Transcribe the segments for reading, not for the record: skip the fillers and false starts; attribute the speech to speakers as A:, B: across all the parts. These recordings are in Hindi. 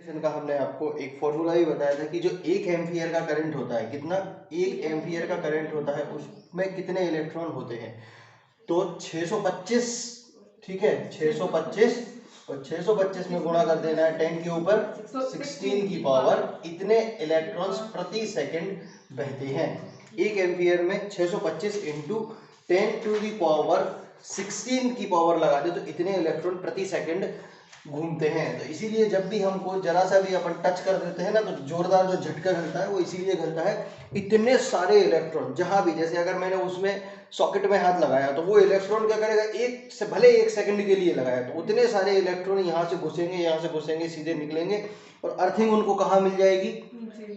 A: का हमने आपको एक फॉर्मूला भी बताया था कि जो 1 एम्पियर का करंट होता है, कितना 1 एम्पियर का करंट होता है, उसमें कितने इलेक्ट्रॉन होते हैं। तो 625, ठीक है, 625 और 625 में गुणा कर देना है 10 के ऊपर 16 की पावर, इतने इलेक्ट्रॉन्स प्रति सेकंड बहते हैं। 1 एम्पियर में 625 इंटू 10 टू दी पावर 16 की पावर लगा दे तो इतने इलेक्ट्रॉन प्रति सेकंड घूमते हैं। तो इसीलिए जब भी हमको जरा सा भी अपन टच कर देते हैं ना तो जोरदार जो झटका घलता है वो इसीलिए घलता है, इतने सारे इलेक्ट्रॉन जहां भी, जैसे अगर मैंने उसमें सॉकेट में हाथ लगाया तो वो इलेक्ट्रॉन क्या करेगा, एक से भले 1 सेकंड के लिए लगाया तो उतने सारे इलेक्ट्रॉन यहाँ से घुसेंगे, यहाँ से घुसेंगे, सीधे निकलेंगे और अर्थिंग उनको कहाँ मिल जाएगी,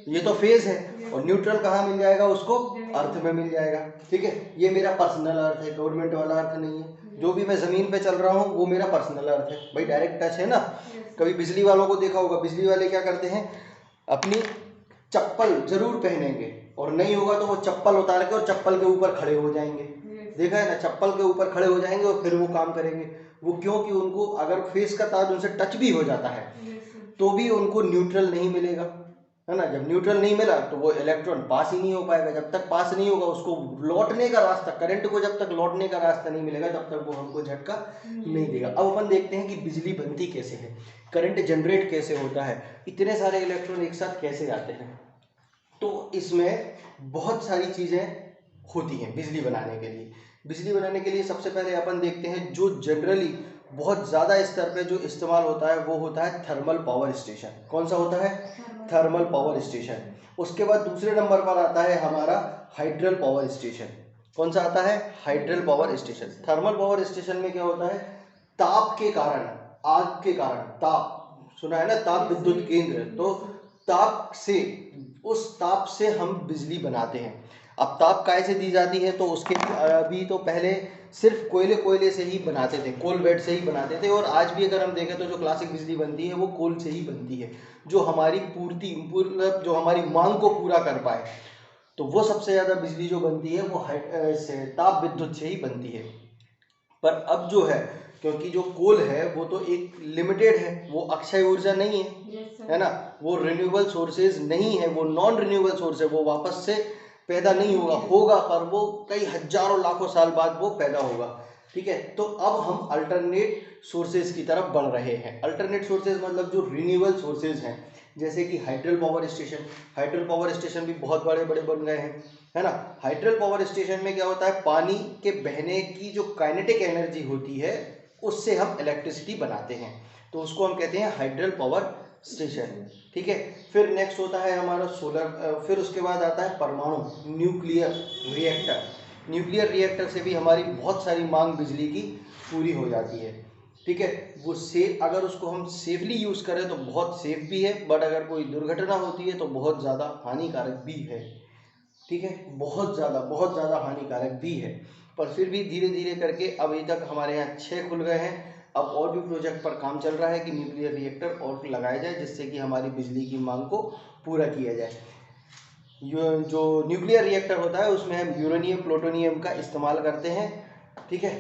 A: ये तो फेज है, और न्यूट्रल कहाँ मिल जाएगा उसको, अर्थ में मिल जाएगा। ठीक है, ये मेरा पर्सनल अर्थ है, गवर्नमेंट वाला अर्थ नहीं है। जो भी मैं जमीन पे चल रहा हूँ वो मेरा पर्सनल अर्थ है भाई, डायरेक्ट टच है ना। कभी बिजली वालों को देखा होगा, बिजली वाले क्या करते हैं, अपनी चप्पल जरूर पहनेंगे और नहीं होगा तो वो चप्पल उतार के और चप्पल के ऊपर खड़े हो जाएंगे, देखा है ना, चप्पल के ऊपर खड़े हो जाएंगे और फिर वो काम करेंगे। वो क्योंकि उनको अगर फेस का तार उनसे टच भी हो जाता है तो भी उनको न्यूट्रल नहीं मिलेगा, है ना। जब न्यूट्रल नहीं मिला तो वो इलेक्ट्रॉन पास ही नहीं हो पाएगा, जब तक पास नहीं होगा उसको लौटने का रास्ता, करंट को जब तक लौटने का रास्ता नहीं मिलेगा तब तक वो हमको झटका नहीं देगा। अब अपन देखते हैं कि बिजली बनती कैसे है, करंट जनरेट कैसे होता है, इतने सारे इलेक्ट्रॉन एक साथ कैसे आते हैं। तो इसमें बहुत सारी चीजें होती हैं बिजली बनाने के लिए। बिजली बनाने के लिए सबसे पहले अपन देखते हैं जो जनरली बहुत ज़्यादा स्तर पे जो इस्तेमाल होता है वो होता है थर्मल पावर स्टेशन। कौन सा होता है, थर्मल पावर स्टेशन। उसके बाद दूसरे नंबर पर आता है हमारा हाइड्रल पावर स्टेशन। कौन सा आता है, hydel power station. Thermal power station में क्या होता है, ताप के कारण, आग के कारण, ताप सुना है ना, ताप विद्युत केंद्र, तो ताप से, उस ताप से हम बिजली बनाते हैं। अब ताप काय से दी जाती है, तो उसके अभी तो पहले सिर्फ कोयले से ही बनाते थे, कोल बेड से ही बनाते थे, और आज भी अगर हम देखें तो जो क्लासिक बिजली बनती है वो कोल से ही बनती है, जो हमारी पूर्ति, जो हमारी मांग को पूरा कर पाए। तो वो सबसे ज़्यादा बिजली जो बनती है वो ताप विद्युत से ही बनती है। पर अब जो है, क्योंकि जो कोल है वो तो एक लिमिटेड है, वो अक्षय ऊर्जा नहीं है, है ना, वो रिन्यूएबल सोर्सेज नहीं है, वो नॉन रिन्यूएबल सोर्स है, वो वापस से पैदा नहीं होगा पर वो कई हजारों लाखों साल बाद वो पैदा होगा। ठीक है, तो अब हम अल्टरनेट सोर्सेज की तरफ बढ़ रहे हैं। अल्टरनेट सोर्सेज मतलब जो रिन्यूएबल सोर्सेज हैं, जैसे कि hydel power station. Hydel power station भी बहुत बड़े बड़े बन गए हैं, है ना। हाइड्रल पावर स्टेशन में क्या होता है, पानी के बहने की जो काइनेटिक एनर्जी होती है उससे हम इलेक्ट्रिसिटी बनाते हैं, तो उसको हम कहते हैं हाइड्रल पावर स्टेशन। ठीक है, फिर नेक्स्ट होता है हमारा सोलर, फिर उसके बाद आता है परमाणु, न्यूक्लियर रिएक्टर। न्यूक्लियर रिएक्टर से भी हमारी बहुत सारी मांग बिजली की पूरी हो जाती है। ठीक है, वो सेफ, अगर उसको हम सेफली यूज़ करें तो बहुत सेफ भी है, बट अगर कोई दुर्घटना होती है तो बहुत ज़्यादा हानिकारक भी है। ठीक है, बहुत ज़्यादा हानिकारक भी है। पर फिर भी धीरे धीरे करके अभी तक हमारे यहाँ 6 खुल गए हैं। अब और भी प्रोजेक्ट पर काम चल रहा है कि न्यूक्लियर रिएक्टर और लगाया जाए जिससे कि हमारी बिजली की मांग को पूरा किया जाए। जो न्यूक्लियर रिएक्टर होता है उसमें हम यूरेनियम प्लूटोनियम का इस्तेमाल करते हैं, ठीक है,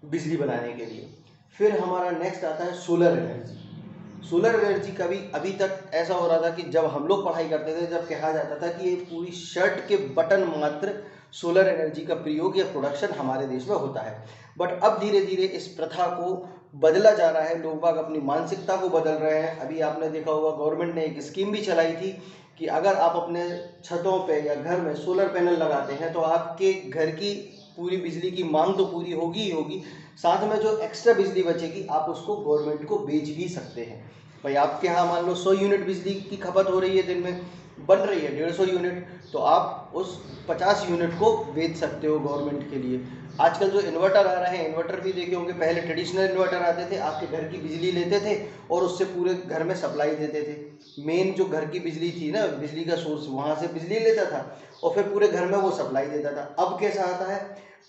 A: बिजली बनाने के लिए। फिर हमारा नेक्स्ट आता है सोलर एनर्जी। सोलर एनर्जी का भी अभी तक ऐसा हो रहा था कि जब हम लोग पढ़ाई करते थे जब कहा जाता था कि ये पूरी शर्ट के बटन मात्र सोलर एनर्जी का प्रयोग या प्रोडक्शन हमारे देश में होता है। बट अब धीरे धीरे इस प्रथा को बदला जा रहा है, लोग बाग अपनी मानसिकता को बदल रहे हैं। अभी आपने देखा होगा गवर्नमेंट ने एक स्कीम भी चलाई थी कि अगर आप अपने छतों पे या घर में सोलर पैनल लगाते हैं तो आपके घर की पूरी बिजली की मांग तो पूरी होगी ही होगी, साथ में जो एक्स्ट्रा बिजली बचेगी आप उसको गवर्नमेंट को बेच भी सकते हैं। भाई आपके यहाँ मान लो 100 यूनिट बिजली की खपत हो रही है, दिन में बन रही है 150 यूनिट, तो आप उस 50 यूनिट को बेच सकते हो गवर्नमेंट के लिए। आजकल जो इन्वर्टर आ रहे हैं, इन्वर्टर भी देखे होंगे, पहले ट्रेडिशनल इन्वर्टर आते थे, आपके घर की बिजली लेते थे और उससे पूरे घर में सप्लाई देते थे। मेन जो घर की बिजली थी ना, बिजली का सोर्स, वहाँ से बिजली लेता था और फिर पूरे घर में वो सप्लाई देता था। अब कैसा आता है,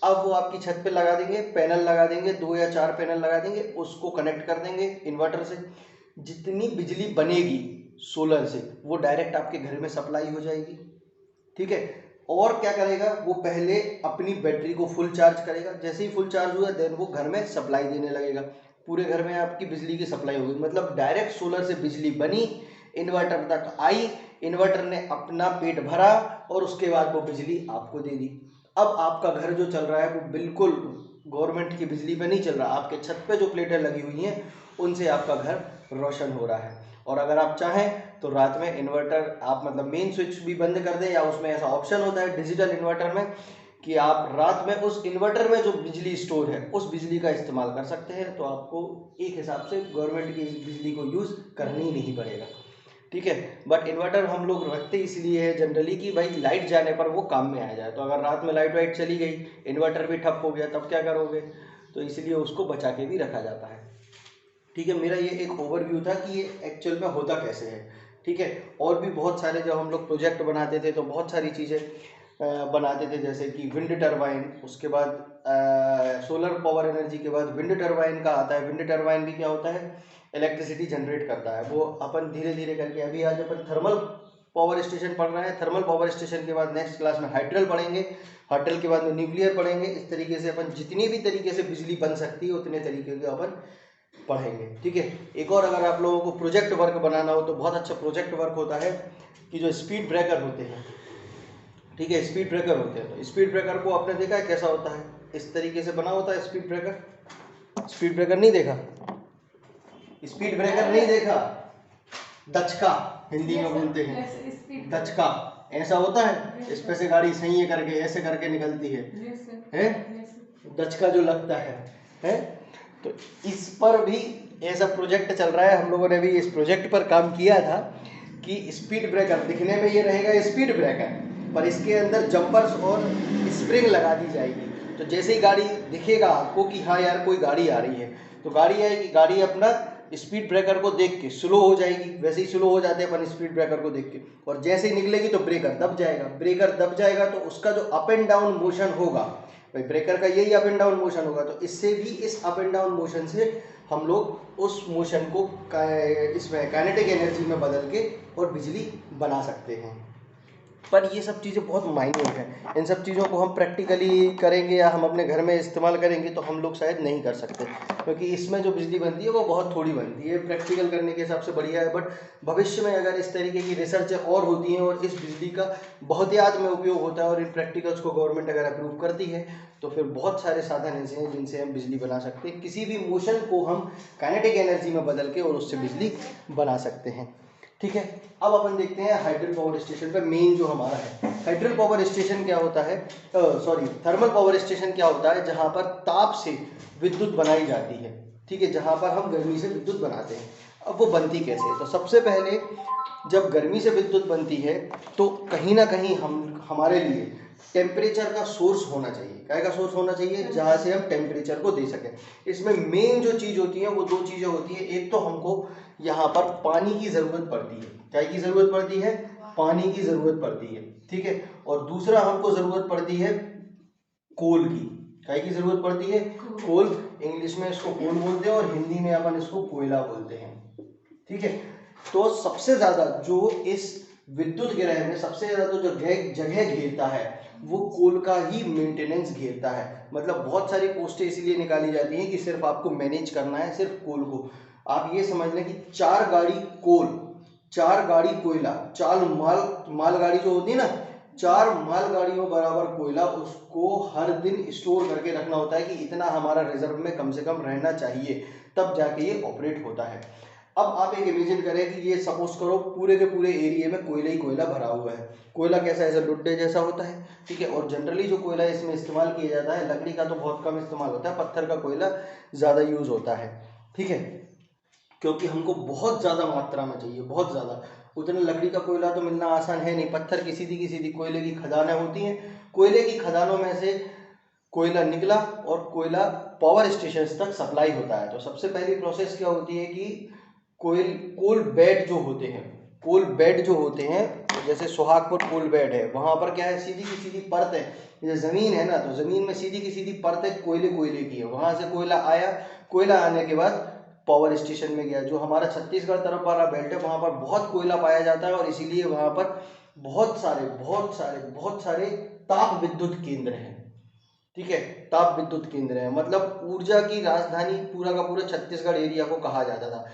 A: अब वो आपकी छत पे लगा देंगे, पैनल लगा देंगे, 2 या 4 पैनल लगा देंगे, उसको कनेक्ट कर देंगे इन्वर्टर से, जितनी बिजली बनेगी सोलर से वो डायरेक्ट आपके घर में सप्लाई हो जाएगी। ठीक है, और क्या करेगा, वो पहले अपनी बैटरी को फुल चार्ज करेगा, जैसे ही फुल चार्ज हुआ देन वो घर में सप्लाई देने लगेगा, पूरे घर में आपकी बिजली की सप्लाई होगी। मतलब डायरेक्ट सोलर से बिजली बनी, इन्वर्टर तक आई, इन्वर्टर ने अपना पेट भरा और उसके बाद वो बिजली आपको दे दी। अब आपका घर जो चल रहा है वो बिल्कुल गवर्नमेंट की बिजली पे नहीं चल रहा, आपके छत पे जो प्लेटें लगी हुई हैं उनसे आपका घर रोशन हो रहा है। और अगर आप चाहें तो रात में इन्वर्टर आप मतलब मेन स्विच भी बंद कर दें, या उसमें ऐसा ऑप्शन होता है डिजिटल इन्वर्टर में कि आप रात में उस इन्वर्टर में जो बिजली स्टोर है उस बिजली का इस्तेमाल कर सकते हैं। तो आपको एक हिसाब से गवर्नमेंट की बिजली को यूज़ करना ही नहीं पड़ेगा, ठीक है। बट इन्वर्टर हम लोग रखते इसलिए है जनरली कि भाई लाइट जाने पर वो काम में आ जाए। तो अगर रात में लाइट वाइट चली गई, इन्वर्टर भी ठप हो गया, तब क्या करोगे? तो इसलिए उसको बचा के भी रखा जाता है, ठीक है। मेरा ये एक ओवरव्यू था कि ये एक्चुअल में होता कैसे है, ठीक है। और भी बहुत सारे जब हम लोग प्रोजेक्ट बनाते थे तो बहुत सारी चीज़ें बनाते थे, जैसे कि विंड टरबाइन, उसके बाद सोलर पावर एनर्जी के बाद विंड टरबाइन का आता है। विंड टरबाइन भी क्या होता है? इलेक्ट्रिसिटी जनरेट करता है। वो अपन धीरे धीरे करके, अभी आज अपन थर्मल पावर स्टेशन पढ़ रहे हैं, थर्मल पावर स्टेशन के बाद नेक्स्ट क्लास में हाइड्रल पढ़ेंगे, हाइड्रल के बाद में न्यूक्लियर पढ़ेंगे। इस तरीके से अपन जितनी भी तरीके से बिजली बन सकती है उतने तरीके के अपन पढ़ेंगे, ठीक है। एक और अगर आप लोगों को प्रोजेक्ट वर्क बनाना हो तो बहुत अच्छा प्रोजेक्ट वर्क होता है कि जो स्पीड ब्रेकर होते हैं, ठीक है, स्पीड ब्रेकर होते हैं। तो स्पीड ब्रेकर को आपने देखा है कैसा होता है? इस तरीके से बना होता है स्पीड ब्रेकर। स्पीड ब्रेकर नहीं देखा? स्पीड ब्रेकर नहीं देखा? दचका हिंदी में बोलते हैं, दचका ऐसा होता है, इस पे से गाड़ी सही करके ऐसे करके निकलती है दचका जो लगता है। तो इस पर भी ऐसा प्रोजेक्ट चल रहा है। हम लोगों ने भी इस प्रोजेक्ट पर काम किया था कि स्पीड ब्रेकर दिखने में ये रहेगा स्पीड ब्रेकर, पर इसके अंदर जंपर्स और स्प्रिंग लगा दी जाएगी। तो जैसे ही गाड़ी दिखेगा आपको कि हाँ यार कोई गाड़ी आ रही है, तो गाड़ी आएगी, गाड़ी अपना स्पीड ब्रेकर को देख के स्लो हो जाएगी। वैसे ही स्लो हो जाते हैं अपन स्पीड ब्रेकर को देख के, और जैसे ही निकलेगी तो ब्रेकर दब जाएगा। ब्रेकर दब जाएगा तो उसका जो अप एंड डाउन मोशन होगा, भाई ब्रेकर का यही अप एंड डाउन मोशन होगा, तो इससे भी इस अप एंड डाउन मोशन से हम लोग उस मोशन को इसमें काइनेटिक एनर्जी में बदल के और बिजली बना सकते हैं। पर ये सब चीज़ें बहुत मायने हैं। इन सब चीज़ों को हम प्रैक्टिकली करेंगे या हम अपने घर में इस्तेमाल करेंगे तो हम लोग शायद नहीं कर सकते, क्योंकि इसमें जो बिजली बनती है वो बहुत थोड़ी बनती है। प्रैक्टिकल करने के हिसाब से बढ़िया है, बट भविष्य में अगर इस तरीके की रिसर्च और होती हैं और इस बिजली का बहुतायत में उपयोग होता है और इन प्रैक्टिकल्स को गवर्नमेंट अगर अप्रूव करती है तो फिर बहुत सारे साधन ऐसे हैं जिनसे हम बिजली बना सकते हैं। किसी भी मोशन को हम काइनेटिक एनर्जी में बदल के और उससे बिजली बना सकते हैं, ठीक है। अब अपन देखते हैं हाइड्रल पावर स्टेशन पे मेन जो हमारा है। हाइड्रल पावर स्टेशन क्या होता है, थर्मल पावर स्टेशन क्या होता है? जहां पर ताप से विद्युत बनाई जाती है, ठीक है, जहां पर हम गर्मी से विद्युत बनाते हैं। अब वो बनती कैसे है? तो सबसे पहले जब गर्मी से विद्युत बनती है तो कहीं ना कहीं हमारे लिए टेम्परेचर का सोर्स होना चाहिए। क्या का सोर्स होना चाहिए? जहां से हम टेम्परेचर को दे सकें। इसमें मेन जो चीज़ होती है वो दो चीज़ें होती है। एक तो हमको यहाँ पर पानी की ज़रूरत पड़ती है। क्या की ज़रूरत पड़ती है? पानी की ज़रूरत पड़ती है, ठीक है। और दूसरा हमको ज़रूरत पड़ती है कोल की। क्या की ज़रूरत पड़ती है? कोल। इंग्लिश में इसको कोल बोलते हैं और हिंदी में अपन इसको कोयला बोलते हैं, ठीक है। तो सबसे ज़्यादा जो इस विद्युत ग्रह में सबसे ज़्यादा तो जो जगह घेरता है वो कोल का ही मेंटेनेंस घेरता है। मतलब बहुत सारी पोस्टें इसलिए निकाली जाती हैं कि सिर्फ आपको मैनेज करना है सिर्फ कोल को। आप ये समझ लें कि 4 गाड़ी कोल, 4 गाड़ी कोयला, 4 मालगाड़ी जो होती है ना, 4 मालगाड़ियों बराबर कोयला उसको हर दिन स्टोर करके रखना होता है कि इतना हमारा रिजर्व में कम से कम रहना चाहिए, तब जाके ये ऑपरेट होता है। अब आप एक इमेजिन करें कि ये सपोज करो पूरे के पूरे एरिया में कोयला ही कोयला भरा हुआ है। कोयला कैसा, ऐसा लुड्डे जैसा होता है, ठीक है। और जनरली जो कोयला इसमें इस्तेमाल किया जाता है, लकड़ी का तो बहुत कम इस्तेमाल होता है, पत्थर का कोयला ज़्यादा यूज होता है, ठीक है, क्योंकि हमको बहुत ज़्यादा मात्रा में चाहिए, बहुत ज़्यादा। उतना लकड़ी का कोयला तो मिलना आसान है नहीं। पत्थर की सीधी कोयले की खदानें होती हैं, कोयले की खदानों में से कोयला निकला और कोयला पावर स्टेशन तक सप्लाई होता है। तो सबसे पहली प्रोसेस क्या होती है कि कोल बेड जो होते हैं, कोल बेड जो होते हैं, जैसे सुहागपुर कोल बेड है, वहां पर क्या है, सीधी की सीधी परत है। जैसे जमीन है ना, तो जमीन में सीधी की सीधी परत है, कोयले की है। वहां से कोयला आया, कोयला आने के बाद पावर स्टेशन में गया। जो हमारा छत्तीसगढ़ तरफ वाला बेल्ट है वहां पर बहुत कोयला पाया जाता है और इसीलिए वहां पर बहुत सारे ताप विद्युत केंद्र हैं, ठीक है। ताप विद्युत केंद्र है, मतलब ऊर्जा की राजधानी पूरा का पूरा छत्तीसगढ़ एरिया को कहा जाता था।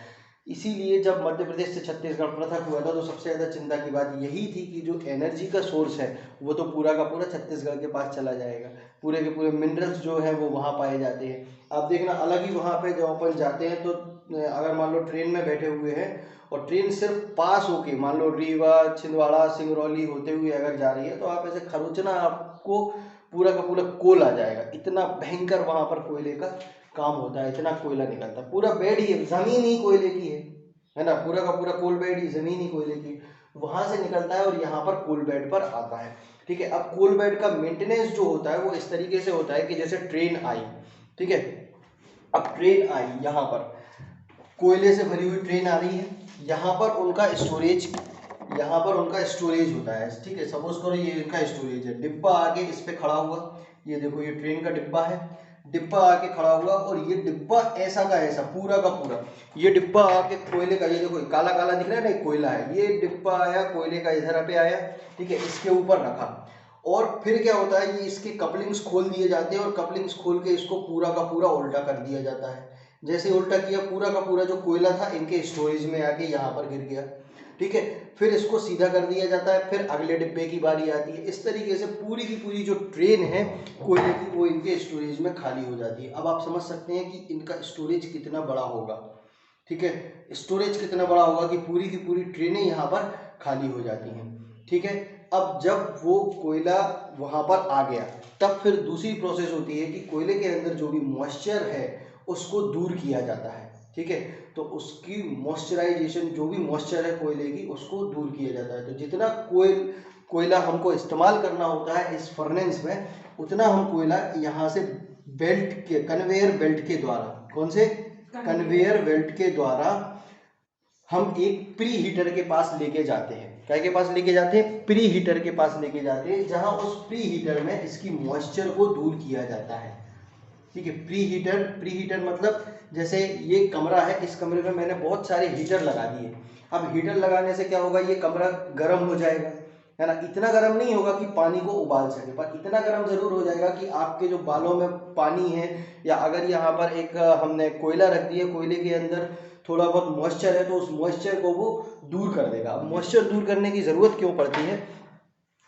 A: इसीलिए जब मध्य प्रदेश से छत्तीसगढ़ पृथक हुआ था तो सबसे ज़्यादा चिंता की बात यही थी कि जो एनर्जी का सोर्स है वो तो पूरा का पूरा छत्तीसगढ़ के पास चला जाएगा, पूरे के पूरे मिनरल्स जो है वो वहाँ पाए जाते हैं। आप देखना अलग ही वहाँ पे जब अपन जाते हैं तो अगर मान लो ट्रेन में बैठे हुए हैं और ट्रेन सिर्फ पास होके मान लो रीवा, छिंदवाड़ा, सिंगरौली होते हुए अगर जा रही है तो आप ऐसे खरोचना आपको पूरा का पूरा कोल आ जाएगा। इतना भयंकर वहां पर कोयले का काम होता है, इतना कोयला निकलता है। पूरा बेड ही जमीन ही कोयले की है ना, पूरा का पूरा कोल बेड ही जमीन ही कोयले की वहां से निकलता है और यहाँ पर कोल बेड पर आता है। ठीक है। अब कोल बेड का मेंटेनेंस जो होता है वो इस तरीके से होता है कि जैसे ट्रेन आई, ठीक है, अब ट्रेन आई, यहाँ पर कोयले से भरी हुई ट्रेन आ रही है, यहाँ पर उनका स्टोरेज, यहाँ पर उनका स्टोरेज होता है। ठीक है, सपोज करो ये इनका स्टोरेज है, डिब्बा आके इस पे खड़ा हुआ, ये देखो ये ट्रेन का डिब्बा है, डिब्बा आके खड़ा हुआ और ये डिब्बा ऐसा का ऐसा पूरा का पूरा, ये डिब्बा आके कोयले का, ये देखो काला काला दिख रहा है ना, कोयला है, ये डिब्बा आया कोयले का इधर पे आया, ठीक है, इसके ऊपर रखा और फिर क्या होता है ये इसके कपलिंग्स खोल दिए जाते हैं और कपलिंग्स खोल के इसको पूरा का पूरा उल्टा कर दिया जाता है। जैसे उल्टा किया पूरा का पूरा जो कोयला था इनके स्टोरेज में आके यहाँ पर गिर गया। ठीक है, फिर इसको सीधा कर दिया जाता है, फिर अगले डिब्बे की बारी आती है। इस तरीके से पूरी की पूरी जो ट्रेन है कोयले की वो इनके स्टोरेज में खाली हो जाती है। अब आप समझ सकते हैं कि इनका स्टोरेज कितना बड़ा होगा। ठीक है, स्टोरेज कितना बड़ा होगा कि पूरी की पूरी ट्रेनें यहाँ पर खाली हो जाती हैं। ठीक है, अब जब वो कोयला वहाँ पर आ गया तब फिर दूसरी प्रोसेस होती है कि कोयले के अंदर जो भी मॉइस्चर है उसको दूर किया जाता है। ठीक है, तो उसकी मॉइस्चराइजेशन, जो भी मॉइस्चर है कोयले की उसको दूर किया जाता है। तो जितना कोयला हमको इस्तेमाल करना होता है इस फर्नेस में, उतना हम कोयला यहाँ से बेल्ट के, कन्वेयर बेल्ट के द्वारा, कौन से कन्वेयर बेल्ट के द्वारा हम एक प्री हीटर के पास लेके जाते हैं। क्या के पास लेके जाते हैं? प्री हीटर के पास लेके जाते हैं, जहां उस प्री हीटर में इसकी मॉइस्चर को दूर किया जाता है। ठीक है, प्री हीटर मतलब जैसे ये कमरा है, इस कमरे में मैंने बहुत सारे हीटर लगा दिए। अब हीटर लगाने से क्या होगा, ये कमरा गर्म हो जाएगा, है ना। इतना गर्म नहीं होगा कि पानी को उबाल सके, पर इतना गर्म जरूर हो जाएगा कि आपके जो बालों में पानी है, या अगर यहाँ पर एक हमने कोयला रख दिया, कोयले के अंदर थोड़ा बहुत मॉइस्चर है तो उस मॉइस्चर को वो दूर कर देगा। अब मॉइस्चर दूर करने की जरूरत क्यों पड़ती है?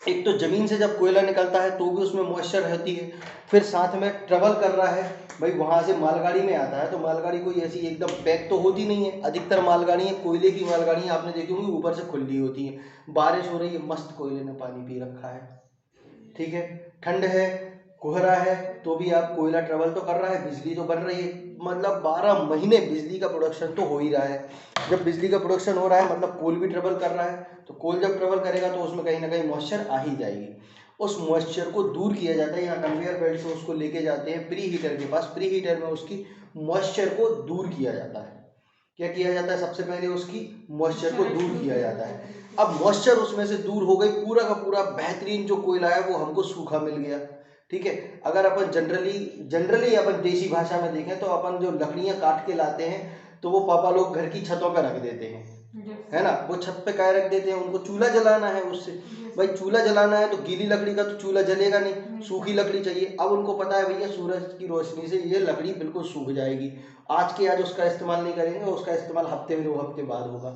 A: एक तो जमीन से जब कोयला निकलता है तो भी उसमें मॉइस्चर रहती है, फिर साथ में ट्रेवल कर रहा है भाई, वहां से मालगाड़ी में आता है तो मालगाड़ी कोई ऐसी एकदम पैक तो होती नहीं है। अधिकतर मालगाड़ियाँ, कोयले की मालगाड़ियाँ आपने देखी होंगी ऊपर से खुली होती है। बारिश हो रही है, मस्त कोयले ने पानी पी रखा है। ठीक है, ठंड है, कोहरा है, तो भी आप कोयला ट्रेवल तो कर रहा है, बिजली तो बन रही है। मतलब 12 महीने बिजली का प्रोडक्शन तो हो ही रहा है। जब बिजली का प्रोडक्शन हो रहा है मतलब कोल भी ट्रेवल कर रहा है, तो कोल जब ट्रेवल करेगा तो उसमें कहीं ना कहीं मॉइस्चर आ ही जाएगी। उस मॉइस्चर को दूर किया जाता है, यहाँ कन्वेयर बेल्ट से उसको लेके जाते हैं प्री हीटर के पास। प्री हीटर में उसकी मॉइस्चर को दूर किया जाता है। क्या किया जाता है? सबसे पहले उसकी मॉइस्चर को दूर किया जाता है। अब मॉइस्चर उसमें से दूर हो गई, पूरा का पूरा बेहतरीन जो कोयला है वो हमको सूखा मिल गया। ठीक है, अगर अपन जनरली अपन देसी भाषा में देखें तो अपन जो लकड़ियां काट के लाते हैं तो वो पापा लोग घर की छतों पर रख देते हैं, है ना। वो छत पे काय रख देते हैं? उनको चूल्हा जलाना है उससे। भाई चूल्हा जलाना है तो गीली लकड़ी का तो चूल्हा जलेगा नहीं, सूखी लकड़ी चाहिए। अब उनको पता है भैया सूरज की रोशनी से ये लकड़ी बिल्कुल सूख जाएगी, आज के आज उसका इस्तेमाल नहीं करेंगे, उसका इस्तेमाल हफ्ते में 2 हफ्ते बाद होगा।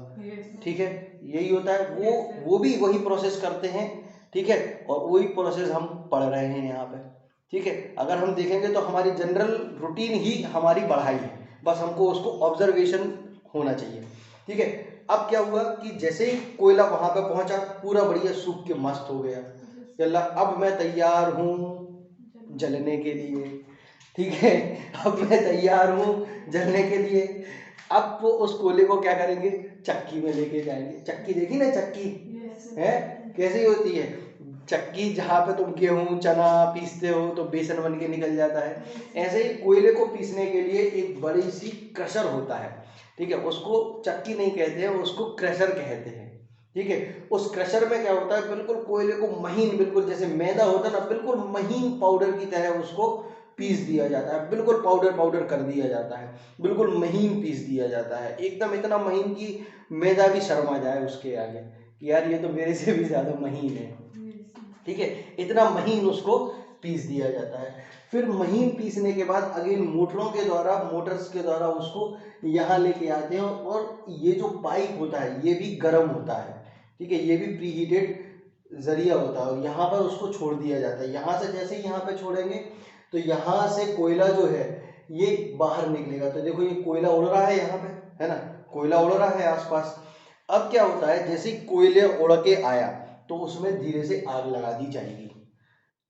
A: ठीक है, यही होता है। वो भी वही प्रोसेस करते हैं। ठीक है, और वही प्रोसेस हम पढ़ रहे हैं यहाँ पे। ठीक है, अगर हम देखेंगे तो हमारी जनरल रूटीन ही हमारी पढ़ाई है, बस हमको उसको ऑब्जर्वेशन होना चाहिए। ठीक है, अब क्या हुआ कि जैसे ही कोयला वहां पे पहुंचा, पूरा बढ़िया सूख के मस्त हो गया। चला, अब मैं तैयार हूँ जलने के लिए। ठीक है, अब मैं तैयार हूँ जलने के लिए। अब वो उस कोयले को क्या करेंगे? चक्की में लेके जाएंगे। चक्की देखी ना, चक्की है कैसी होती है? चक्की जहाँ पे तुम गेहूं चना पीसते हो तो बेसन बन के निकल जाता है, ऐसे ही कोयले को पीसने के लिए एक बड़ी सी क्रशर होता है। ठीक है, उसको चक्की नहीं कहते हैं, उसको क्रशर कहते हैं। ठीक है, उस क्रशर में क्या होता है, बिल्कुल कोयले को महीन, बिल्कुल जैसे मैदा होता है ना, बिल्कुल महीन पाउडर की तरह उसको पीस दिया जाता है। बिल्कुल पाउडर कर दिया जाता है, बिल्कुल महीन पीस दिया जाता है, एकदम इतना महीन कि मैदा भी शर्मा जाए उसके आगे कि यार ये तो मेरे से भी ज्यादा महीन है। ठीक है, इतना महीन उसको पीस दिया जाता है। फिर महीन पीसने के बाद अगेन मोटर्स के द्वारा उसको यहाँ लेके आते हैं, और ये जो पाइप होता है ये भी गर्म होता है, ठीक है, ये भी प्रीहीटेड जरिया होता है, और यहाँ पर उसको छोड़ दिया जाता है। यहाँ से जैसे ही यहाँ पे छोड़ेंगे तो यहाँ से कोयला जो है ये बाहर निकलेगा। तो देखो ये कोयला उड़ रहा है यहाँ पे, है ना, कोयला उड़ रहा है आसपास। अब क्या होता है, जैसे ही कोयले उड़ के आया तो उसमें धीरे से आग लगा दी जाएगी,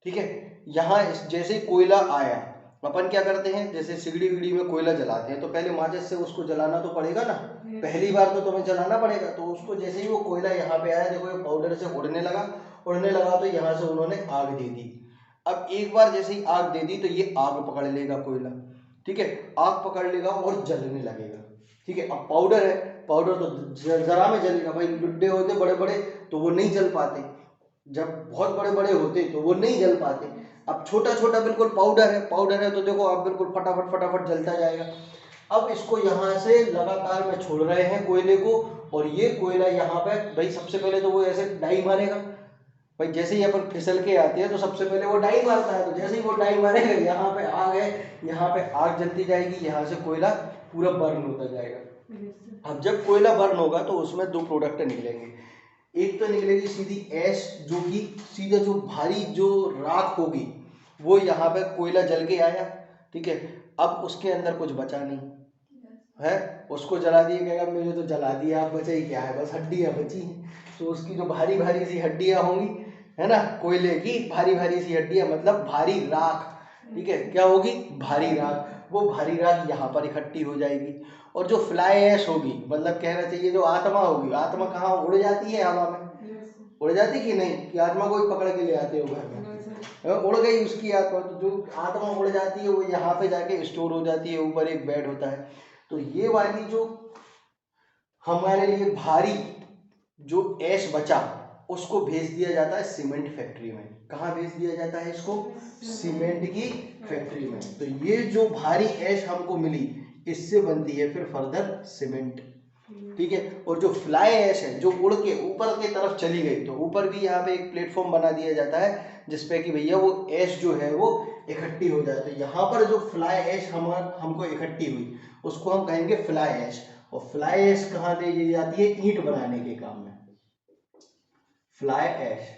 A: ठीक है। यहाँ जैसे ही कोयला आया, अपन क्या करते हैं, जैसे सिगड़ी विगड़ी में कोयला जलाते हैं तो पहले माचिस से उसको जलाना तो पड़ेगा ना, पहली बार तो तुम्हें जलाना पड़ेगा। तो उसको जैसे ही वो कोयला यहाँ पे आया, देखो ये पाउडर से उड़ने लगा तो यहाँ से उन्होंने आग दे दी। अब एक बार जैसे ही आग दे दी तो ये आग पकड़ लेगा कोयला, ठीक है, आग पकड़ लेगा और जलने लगेगा, ठीक है। अब पाउडर है, पाउडर तो जरा में जलेगा भाई, गुड्डे होते बड़े बड़े तो वो नहीं जल पाते, जब बहुत बड़े बड़े होते तो वो नहीं जल पाते। अब छोटा छोटा बिल्कुल पाउडर है तो देखो आप बिल्कुल फटाफट जलता जाएगा। अब इसको यहाँ से लगातार में छोड़ रहे हैं कोयले को, और ये कोयला यहाँ पे भाई सबसे पहले तो वो ऐसे डाई मारेगा भाई, जैसे ही अपन फिसल के आते हैं तो सबसे पहले वो डाई मारता है, तो जैसे ही वो डाई मारेगा यहाँ पे आग है, यहाँ पे आग जलती जाएगी, यहाँ से कोयला पूरा बर्न होता जाएगा। अब जब कोयला बर्न होगा तो उसमें दो प्रोडक्ट निकलेंगे, एक तो निकलेगी सीधी ऐश, जो कि सीधा जो भारी जो राख होगी वो यहाँ पे कोयला जल के आया, ठीक है। अब उसके अंदर कुछ बचा नहीं है, उसको जला दिया, कहेगा मुझे तो जला दिया, अब बचा ही क्या है, बस हड्डियाँ बची हैं। तो उसकी जो भारी भारी सी हड्डियाँ होंगी, है ना, कोयले की भारी भारी सी हड्डियाँ मतलब भारी राख, ठीक है, क्या होगी, भारी राख। वो भारी राख यहाँ पर इकट्ठी हो जाएगी, और जो फ्लाई ऐश होगी, मतलब कहना चाहिए जो आत्मा होगी, आत्मा कहाँ उड़ जाती है, हवा में उड़ जाती कि नहीं, कि आत्मा को ही पकड़ के ले आते हो घर में, उड़ गई उसकी आत्मा, तो जो आत्मा उड़ जाती है वो यहाँ पे जाके स्टोर हो जाती है, ऊपर एक बेड होता है। तो ये वाली जो हमारे लिए भारी जो ऐश बचा उसको भेज दिया जाता है सीमेंट फैक्ट्री में। कहाँ भेज दिया जाता है इसको, सीमेंट की फैक्ट्री में। तो ये जो भारी ऐश हमको मिली इससे बनती है फिर फर्दर सीमेंट, ठीक है। और जो फ्लाई ऐश है जो उड़ के ऊपर की तरफ चली गई, तो ऊपर भी यहाँ पे एक प्लेटफॉर्म बना दिया जाता है जिसपे कि भैया वो ऐश जो है वो इकट्ठी हो जाए। तो यहाँ पर जो फ्लाई ऐश हमको इकट्ठी हुई उसको हम कहेंगे फ्लाई ऐश। और फ्लाई ऐश कहाँ ले जाती है, ईंट बनाने के काम में। फ्लाई ऐश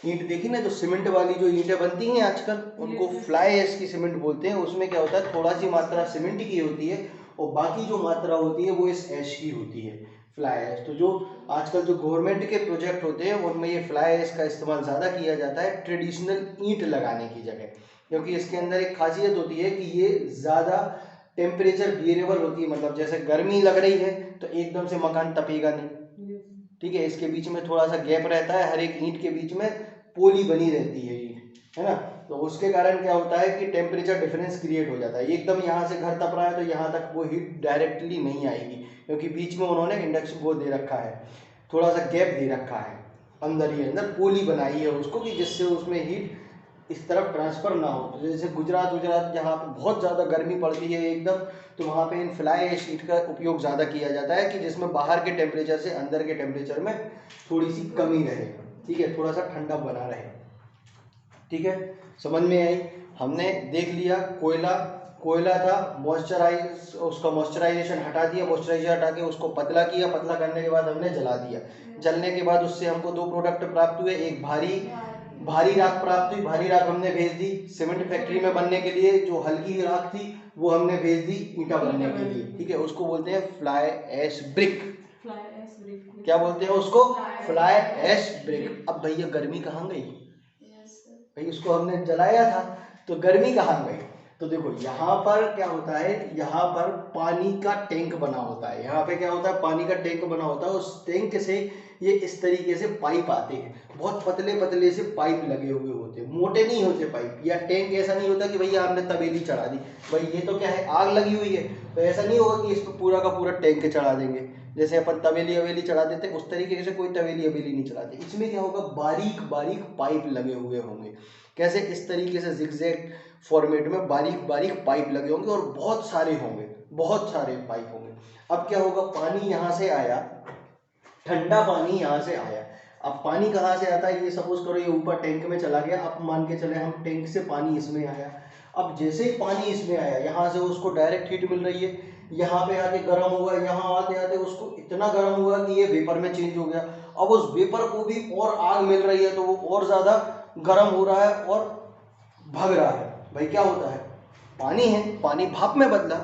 A: ईंट देखी ना, जो सीमेंट वाली जो ईंटें बनती हैं आजकल उनको फ्लाई ऐश की सीमेंट बोलते हैं। उसमें क्या होता है, थोड़ा सी मात्रा सीमेंट की होती है और बाकी जो मात्रा होती है वो इस ऐश की होती है, फ्लाई ऐश। तो जो आजकल जो गवर्नमेंट के प्रोजेक्ट होते हैं उनमें ये फ्लाई ऐश का इस्तेमाल ज़्यादा किया जाता है ट्रेडिशनल ईंट लगाने की जगह, क्योंकि इसके अंदर एक खासियत होती है कि ये ज़्यादा टेम्परेचर बियरेबल होती है। मतलब जैसे गर्मी लग रही है तो एकदम से मकान तपेगा नहीं, ठीक है, इसके बीच में थोड़ा सा गैप रहता है, हर एक ईंट के बीच में पोली बनी रहती है ईंट, है ना। तो उसके कारण क्या होता है कि टेम्परेचर डिफरेंस क्रिएट हो जाता है। एकदम यहाँ से घर तप रहा है तो यहाँ तक वो हीट डायरेक्टली नहीं आएगी, क्योंकि बीच में उन्होंने इंडक्शन वो दे रखा है, थोड़ा सा गैप दे रखा है, अंदर ही अंदर पोली बनाई है उसको, कि जिससे उसमें हीट इस तरफ ट्रांसफर ना हो। तो जैसे गुजरात जहाँ पे बहुत ज़्यादा गर्मी पड़ती है एकदम, तो वहाँ पे इन फ्लाई ऐश शीट का उपयोग ज़्यादा किया जाता है कि जिसमें बाहर के टेम्परेचर से अंदर के टेम्परेचर में थोड़ी सी कमी रहे, ठीक है, थोड़ा सा ठंडा बना रहे, ठीक है। समझ में आई, हमने देख लिया कोयला था, मॉइस्चराइज उसका मॉइस्चराइजेशन हटा दिया, मॉइस्चराइजर हटा के उसको पतला किया, पतला करने के बाद हमने जला दिया। जलने के बाद उससे हमको दो प्रोडक्ट प्राप्त हुए, एक भारी राख प्राप्त हुई, भारी राख हमने भेज दी सीमेंट फैक्ट्री में बनने के लिए, जो हल्की राख थी वो हमने भेज दी ईंटा बनने के लिए, ठीक है। उसको बोलते हैं फ्लाई ऐश ब्रिक, क्या बोलते हैं उसको, फ्लाई ऐश ब्रिक। अब भैया गर्मी कहाँ गई भाई, उसको हमने जलाया था तो गर्मी कहाँ गई। तो देखो यहाँ पर क्या होता है, यहाँ पर पानी का टैंक बना होता है, यहाँ पे क्या होता है, पानी का टैंक बना होता है, उस टैंक से ये इस तरीके से पाइप आते हैं, बहुत पतले पतले से पाइप लगे हुए होते हैं, मोटे नहीं होते पाइप। या टैंक ऐसा नहीं होता कि भैया आपने तवेली चढ़ा दी, भाई ये तो क्या है, आग लगी हुई है, तो ऐसा नहीं होगा कि इस पर पूरा का पूरा टैंक चढ़ा देंगे, जैसे अपन तवेली अवेली चढ़ा देते हैं उस तरीके से कोई तवेली अवेली नहीं चढ़ाते। इसमें क्या होगा, बारीक बारीक पाइप लगे हुए होंगे, कैसे, इस तरीके से जिगजैग फॉर्मेट में बारीक बारीक पाइप लगे होंगे और बहुत सारे होंगे, बहुत सारे पाइप होंगे। अब क्या होगा, पानी यहाँ से आया, ठंडा पानी यहाँ से आया, अब पानी कहाँ से आता है, ये सपोज करो ये ऊपर टैंक में चला गया, अब मान के चले हम टैंक से पानी इसमें आया, अब जैसे ही पानी इसमें आया यहाँ से उसको डायरेक्ट हीट मिल रही है, यहाँ पे आके गर्म होगा, यहाँ आते आते उसको इतना गर्म हुआ कि ये वेपर में चेंज हो गया, अब उस वेपर को भी और आग मिल रही है तो वो और ज़्यादा गर्म हो रहा है और भग रहा है। भाई क्या होता है, पानी है, पानी भाप में बदला।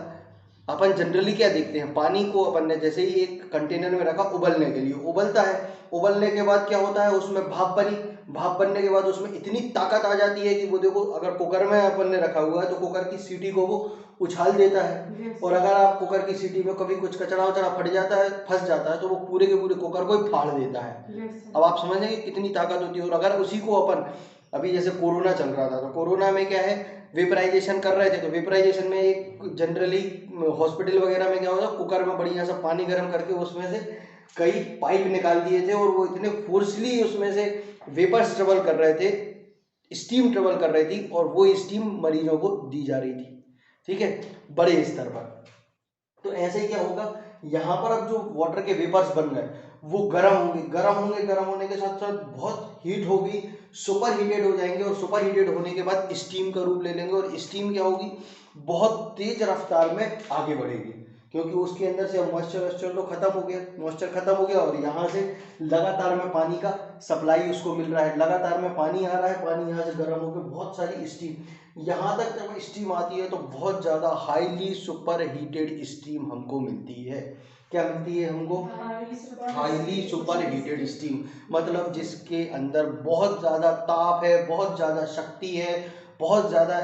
A: अपन जनरली क्या देखते हैं, पानी को अपन ने जैसे ही एक कंटेनर में रखा उबलने के लिए, उबलता है, उबलने के बाद क्या होता है उसमें भाप बनी, भाप बनने के बाद उसमें इतनी ताकत आ जाती है कि वो देखो अगर कुकर में अपन ने रखा हुआ है तो कुकर की सीटी को वो उछाल देता है, और अगर आप कुकर की सीटी में कभी कुछ कचरा वचड़ा फट जाता है, फंस जाता है, तो वो पूरे के पूरे कुकर को ही फाड़ देता है। अब आप समझेंगे कितनी ताकत होती है। और अगर उसी को अपन अभी जैसे कोरोना चल रहा था, तो कोरोना में क्या है, वेपराइजेशन कर रहे थे, तो वेपराइजेशन में एक जनरली हॉस्पिटल वगैरह में क्या होता है, कुकर में बढ़िया सा पानी गर्म करके उसमें से कई पाइप निकाल दिए थे, और वो इतने फोर्सली उसमें से वेपर्स ट्रेवल कर रहे थे, स्टीम ट्रेवल कर रही थी, और वो स्टीम मरीजों को दी जा रही थी, ठीक है, बड़े स्तर पर। तो ऐसे ही क्या होगा, यहाँ पर अब जो वाटर के वेपर्स बन रहे हैं वो गर्म होंगे, गर्म होंगे, गर्म होने के साथ साथ बहुत हीट होगी, सुपर हीटेड हो जाएंगे, और सुपर हीटेड होने के बाद स्टीम का रूप ले लेंगे, और स्टीम क्या होगी, बहुत तेज रफ्तार में आगे बढ़ेगी, क्योंकि उसके अंदर से मॉइस्चर तो खत्म हो गया, मॉइस्चर खत्म हो गया, और यहाँ से लगातार में पानी का सप्लाई उसको मिल रहा है, लगातार में पानी आ रहा है, पानी यहाँ से गर्म होकर बहुत सारी स्टीम, यहाँ तक जब स्टीम आती है तो बहुत ज़्यादा हाईली सुपर हीटेड स्टीम हमको मिलती है। क्या मिलती है हमको, हाईली सुपर हीटेड स्टीम, मतलब जिसके अंदर बहुत ज़्यादा ताप है, बहुत ज़्यादा शक्ति है, बहुत ज़्यादा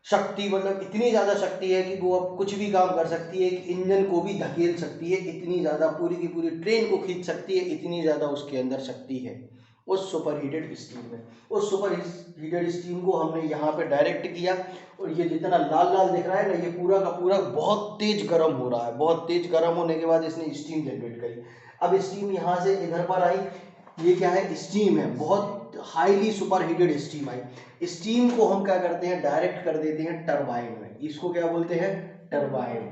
A: शक्ति, मतलब इतनी ज़्यादा शक्ति है कि वो अब कुछ भी काम कर सकती है, कि इंजन को भी धकेल सकती है, इतनी ज़्यादा पूरी की पूरी ट्रेन को खींच सकती है, इतनी ज़्यादा उसके अंदर शक्ति है उस सुपर हीटेड स्टीम में। उस सुपर हीटेड स्टीम को हमने यहाँ पे डायरेक्ट किया, और ये जितना लाल लाल दिख रहा है ना, ये पूरा का पूरा बहुत तेज गर्म हो रहा है, बहुत तेज गर्म होने के बाद इसने स्टीम जनरेट करी। अब स्टीम यहाँ से इधर पर आई, ये क्या है, स्टीम है, बहुत हाईली सुपर हीटेड स्टीम आई। स्टीम को हम क्या करते हैं, डायरेक्ट कर देते हैं टरबाइन में, इसको क्या बोलते हैं, टरबाइन,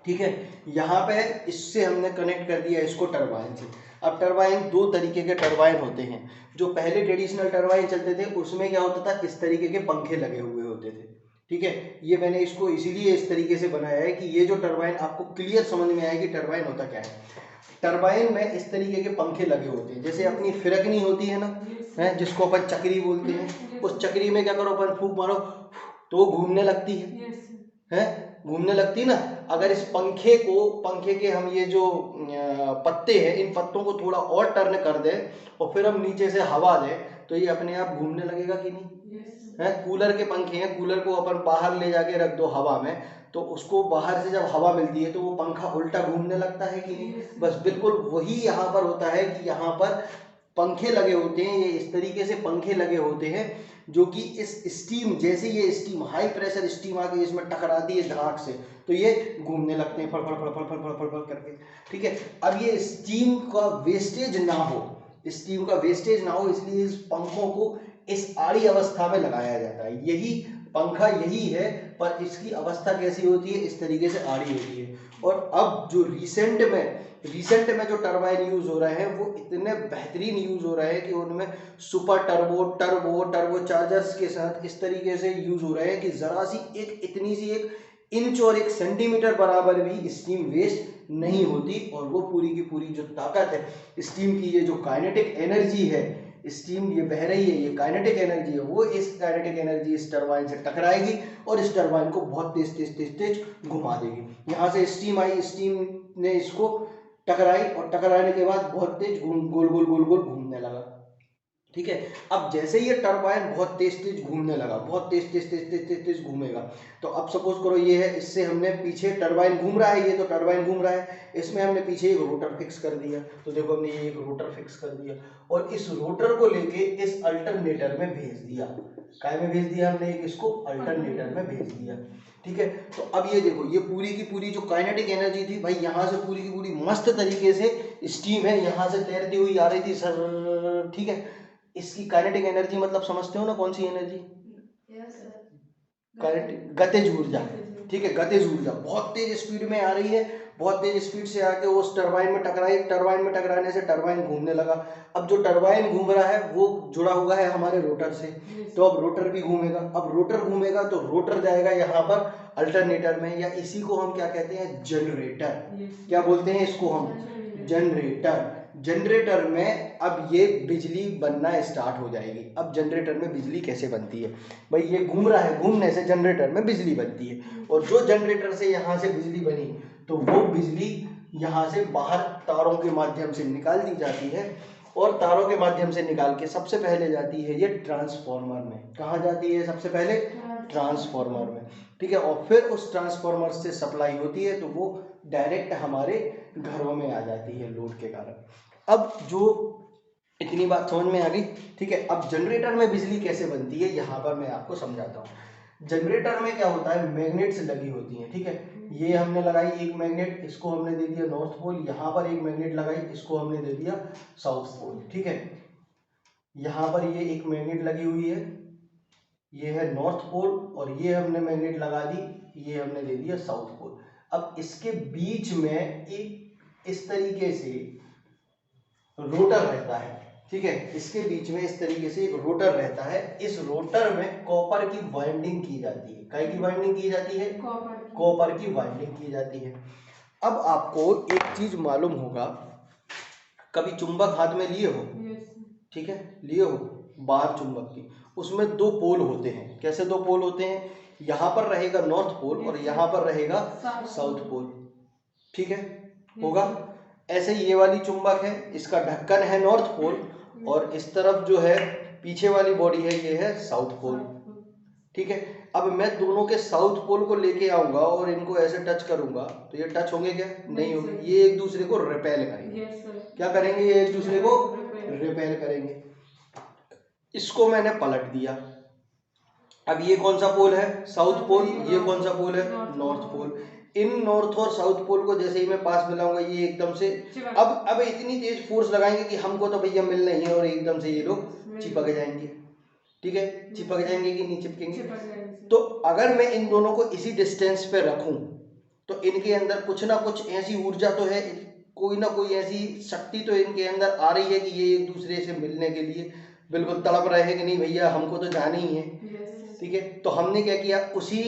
A: ठीक है। यहाँ पे इससे हमने कनेक्ट कर दिया इसको टरबाइन से। अब टरबाइन दो तरीके के टरबाइन होते हैं, जो पहले ट्रेडिशनल टरबाइन चलते थे उसमें क्या होता था, इस तरीके के पंखे लगे हुए होते थे, ठीक है। ये मैंने इसको इसीलिए इस तरीके से बनाया है कि ये जो टरबाइन आपको क्लियर समझ में आए कि टरबाइन होता क्या है। टरबाइन में इस तरीके के पंखे लगे होते हैं, जैसे अपनी फिरकनी होती है ना, है जिसको अपन चक्री बोलते हैं, उस चक्री में क्या करो, अपन फूंक मारो तो वो घूमने लगती है, घूमने लगती ना। अगर इस पंखे को, पंखे के हम ये जो पत्ते हैं, इन पत्तों को थोड़ा और टर्न कर दें और फिर हम नीचे से हवा दें तो ये अपने आप घूमने लगेगा कि नहीं, है। कूलर के पंखे हैं, कूलर को अपन बाहर ले जाके रख दो हवा में, तो उसको बाहर से जब हवा मिलती है तो वो पंखा उल्टा घूमने लगता है कि नहीं। बस बिल्कुल वही यहाँ पर होता है कि यहाँ पर पंखे लगे होते हैं, ये इस तरीके से पंखे लगे होते हैं, जो कि इस स्टीम, जैसे ये स्टीम हाई प्रेशर स्टीम आके इसमें टकराती है धड़ाक से, तो ये घूमने लगते हैं फड़ फड़ फड़ फड़ फड़ फड़ फड़ फड़ करके, ठीक है। अब ये स्टीम का वेस्टेज ना हो, स्टीम का वेस्टेज ना हो, इसलिए इस पंखों को इस आड़ी अवस्था में लगाया जाता है। यही पंखा यही है, पर इसकी अवस्था कैसी होती है, इस तरीके से आड़ी होती है। और अब जो रिसेंट में जो टरबाइन यूज हो रहे हैं वो इतने बेहतरीन यूज हो रहे हैं कि उनमें सुपर टर्बो चार्जर्स के साथ इस तरीके से यूज हो रहे हैं कि जरा सी एक इतनी सी एक इंच और 1 सेंटीमीटर बराबर भी स्टीम वेस्ट नहीं होती, और वो पूरी की पूरी जो ताकत है स्टीम की, ये जो काइनेटिक एनर्जी है, स्टीम ये बह रही है, ये काइनेटिक एनर्जी है, वो इस काइनेटिक एनर्जी इस टरबाइन से टकराएगी और इस टरबाइन को बहुत तेज तेज तेज तेज घुमा देगी। यहाँ से स्टीम आई, स्टीम ने इसको टकराई, और टकराने के बाद बहुत तेज गोल गोल गोल गोल घूमने लगा, ठीक है। अब जैसे ये टरबाइन बहुत तेज तेज घूमने लगा, बहुत तेज तेज तेज तेज तेज तेज घूमेगा, तो अब सपोज करो ये है, इससे हमने पीछे टरबाइन घूम रहा है, ये तो टरबाइन घूम रहा है, इसमें हमने पीछे एक रोटर फिक्स कर दिया, तो देखो हमने ये एक रोटर फिक्स कर दिया, और इस रोटर को लेके इस अल्टरनेटर में भेज दिया। काय में भेज दिया हमने, एक इसको अल्टरनेटर में भेज दिया, ठीक है। तो अब ये देखो, ये पूरी की पूरी जो काइनेटिक एनर्जी थी भाई, यहाँ से पूरी की पूरी मस्त तरीके से स्टीम है यहाँ से तैरती हुई आ रही थी सर, ठीक है। इसकी काइनेटिक एनर्जी मतलब समझते हो ना, कौन सी एनर्जी, काइनेटिक, गतिज ऊर्जा, ठीक है। गतिज ऊर्जा बहुत तेज स्पीड में आ रही है, बहुत तेज स्पीड से आके वो उस टरबाइन में टकराई, टरबाइन में टकराने से टरबाइन घूमने लगा। अब जो टरबाइन घूम रहा है वो जुड़ा हुआ है हमारे रोटर से, तो अब रोटर भी घूमेगा। अब रोटर घूमेगा तो रोटर जाएगा यहाँ पर अल्टरनेटर में, या इसी को हम क्या कहते हैं, जनरेटर। क्या बोलते हैं इसको हम, जनरेटर। जनरेटर में अब ये बिजली बनना स्टार्ट हो जाएगी। अब जनरेटर में बिजली कैसे बनती है भाई, ये घूम रहा है, घूमने से जनरेटर में बिजली बनती है, और जो जनरेटर से यहाँ से बिजली बनी तो वो बिजली यहाँ से बाहर तारों के माध्यम से निकाल दी जाती है, और तारों के माध्यम से निकाल के सबसे पहले जाती है ये ट्रांसफॉर्मर में। कहाँ जाती है सबसे पहले, ट्रांसफॉर्मर में, ठीक है। और फिर उस ट्रांसफॉर्मर से सप्लाई होती है तो वो डायरेक्ट हमारे घरों में आ जाती है लोड के कारण। अब जो इतनी बात समझ में आ गई, ठीक है। अब जनरेटर में बिजली कैसे बनती है यहाँ पर मैं आपको समझाता हूँ। जनरेटर में क्या होता है, मैग्नेट्स लगी होती हैं, ठीक है। ये हमने लगाई एक मैग्नेट, इसको हमने दे दिया नॉर्थ पोल। यहाँ पर एक मैग्नेट लगाई, इसको हमने दे दिया साउथ पोल, ठीक है। यहाँ पर ये एक मैग्नेट लगी हुई है, ये है नॉर्थ पोल, और ये हमने मैग्नेट लगा दी, ये हमने दे दिया साउथ पोल। अब इसके बीच में एक इस तरीके से रोटर रहता है, ठीक है। इसके बीच में इस तरीके से एक रोटर रहता है। इस रोटर में कॉपर की वाइंडिंग की जाती है। काय की वाइंडिंग की जाती है, कॉपर की वाइंडिंग की जाती है। अब आपको एक चीज मालूम होगा, कभी चुंबक हाथ में लिए हो, ठीक है, लिए हो, बाहर चुंबक की, उसमें दो पोल होते हैं। कैसे दो पोल होते हैं, यहाँ पर रहेगा नॉर्थ पोल और यहाँ पर रहेगा साउथ पोल, ठीक है, होगा। ऐसे ये वाली चुंबक है, इसका ढक्कन है नॉर्थ पोल, और इस तरफ जो है पीछे वाली बॉडी है ये है साउथ पोल, ठीक है। अब मैं दोनों के साउथ पोल को लेके आऊंगा और इनको ऐसे टच करूंगा तो ये टच होंगे क्या, नहीं होंगे, ये एक दूसरे को रिपेल करेंगे। क्या करेंगे, ये एक दूसरे को रिपेल करेंगे। इसको मैंने पलट दिया, अब ये कौन सा पोल है, साउथ पोल, ये कौन सा पोल है, नॉर्थ पोल। इन नॉर्थ और साउथ पोल को जैसे ही मैं पास मिलाऊंगा ये एकदम से अब इतनी तेज फोर्स लगाएंगे कि हमको तो भैया मिलना ही है, और एकदम से ये लोग चिपक जाएंगे, ठीक है। चिपक जाएंगे कि नहीं चिपकेंगे। तो अगर मैं इन दोनों को इसी डिस्टेंस पे रखूं तो इनके अंदर कुछ ना कुछ ऐसी ऊर्जा तो है, कोई ना कोई ऐसी शक्ति तो इनके अंदर आ रही है कि ये एक दूसरे से मिलने के लिए बिल्कुल तड़प रहे हैं कि नहीं भैया हमको तो जाना ही है, ठीक है। तो हमने क्या किया, उसी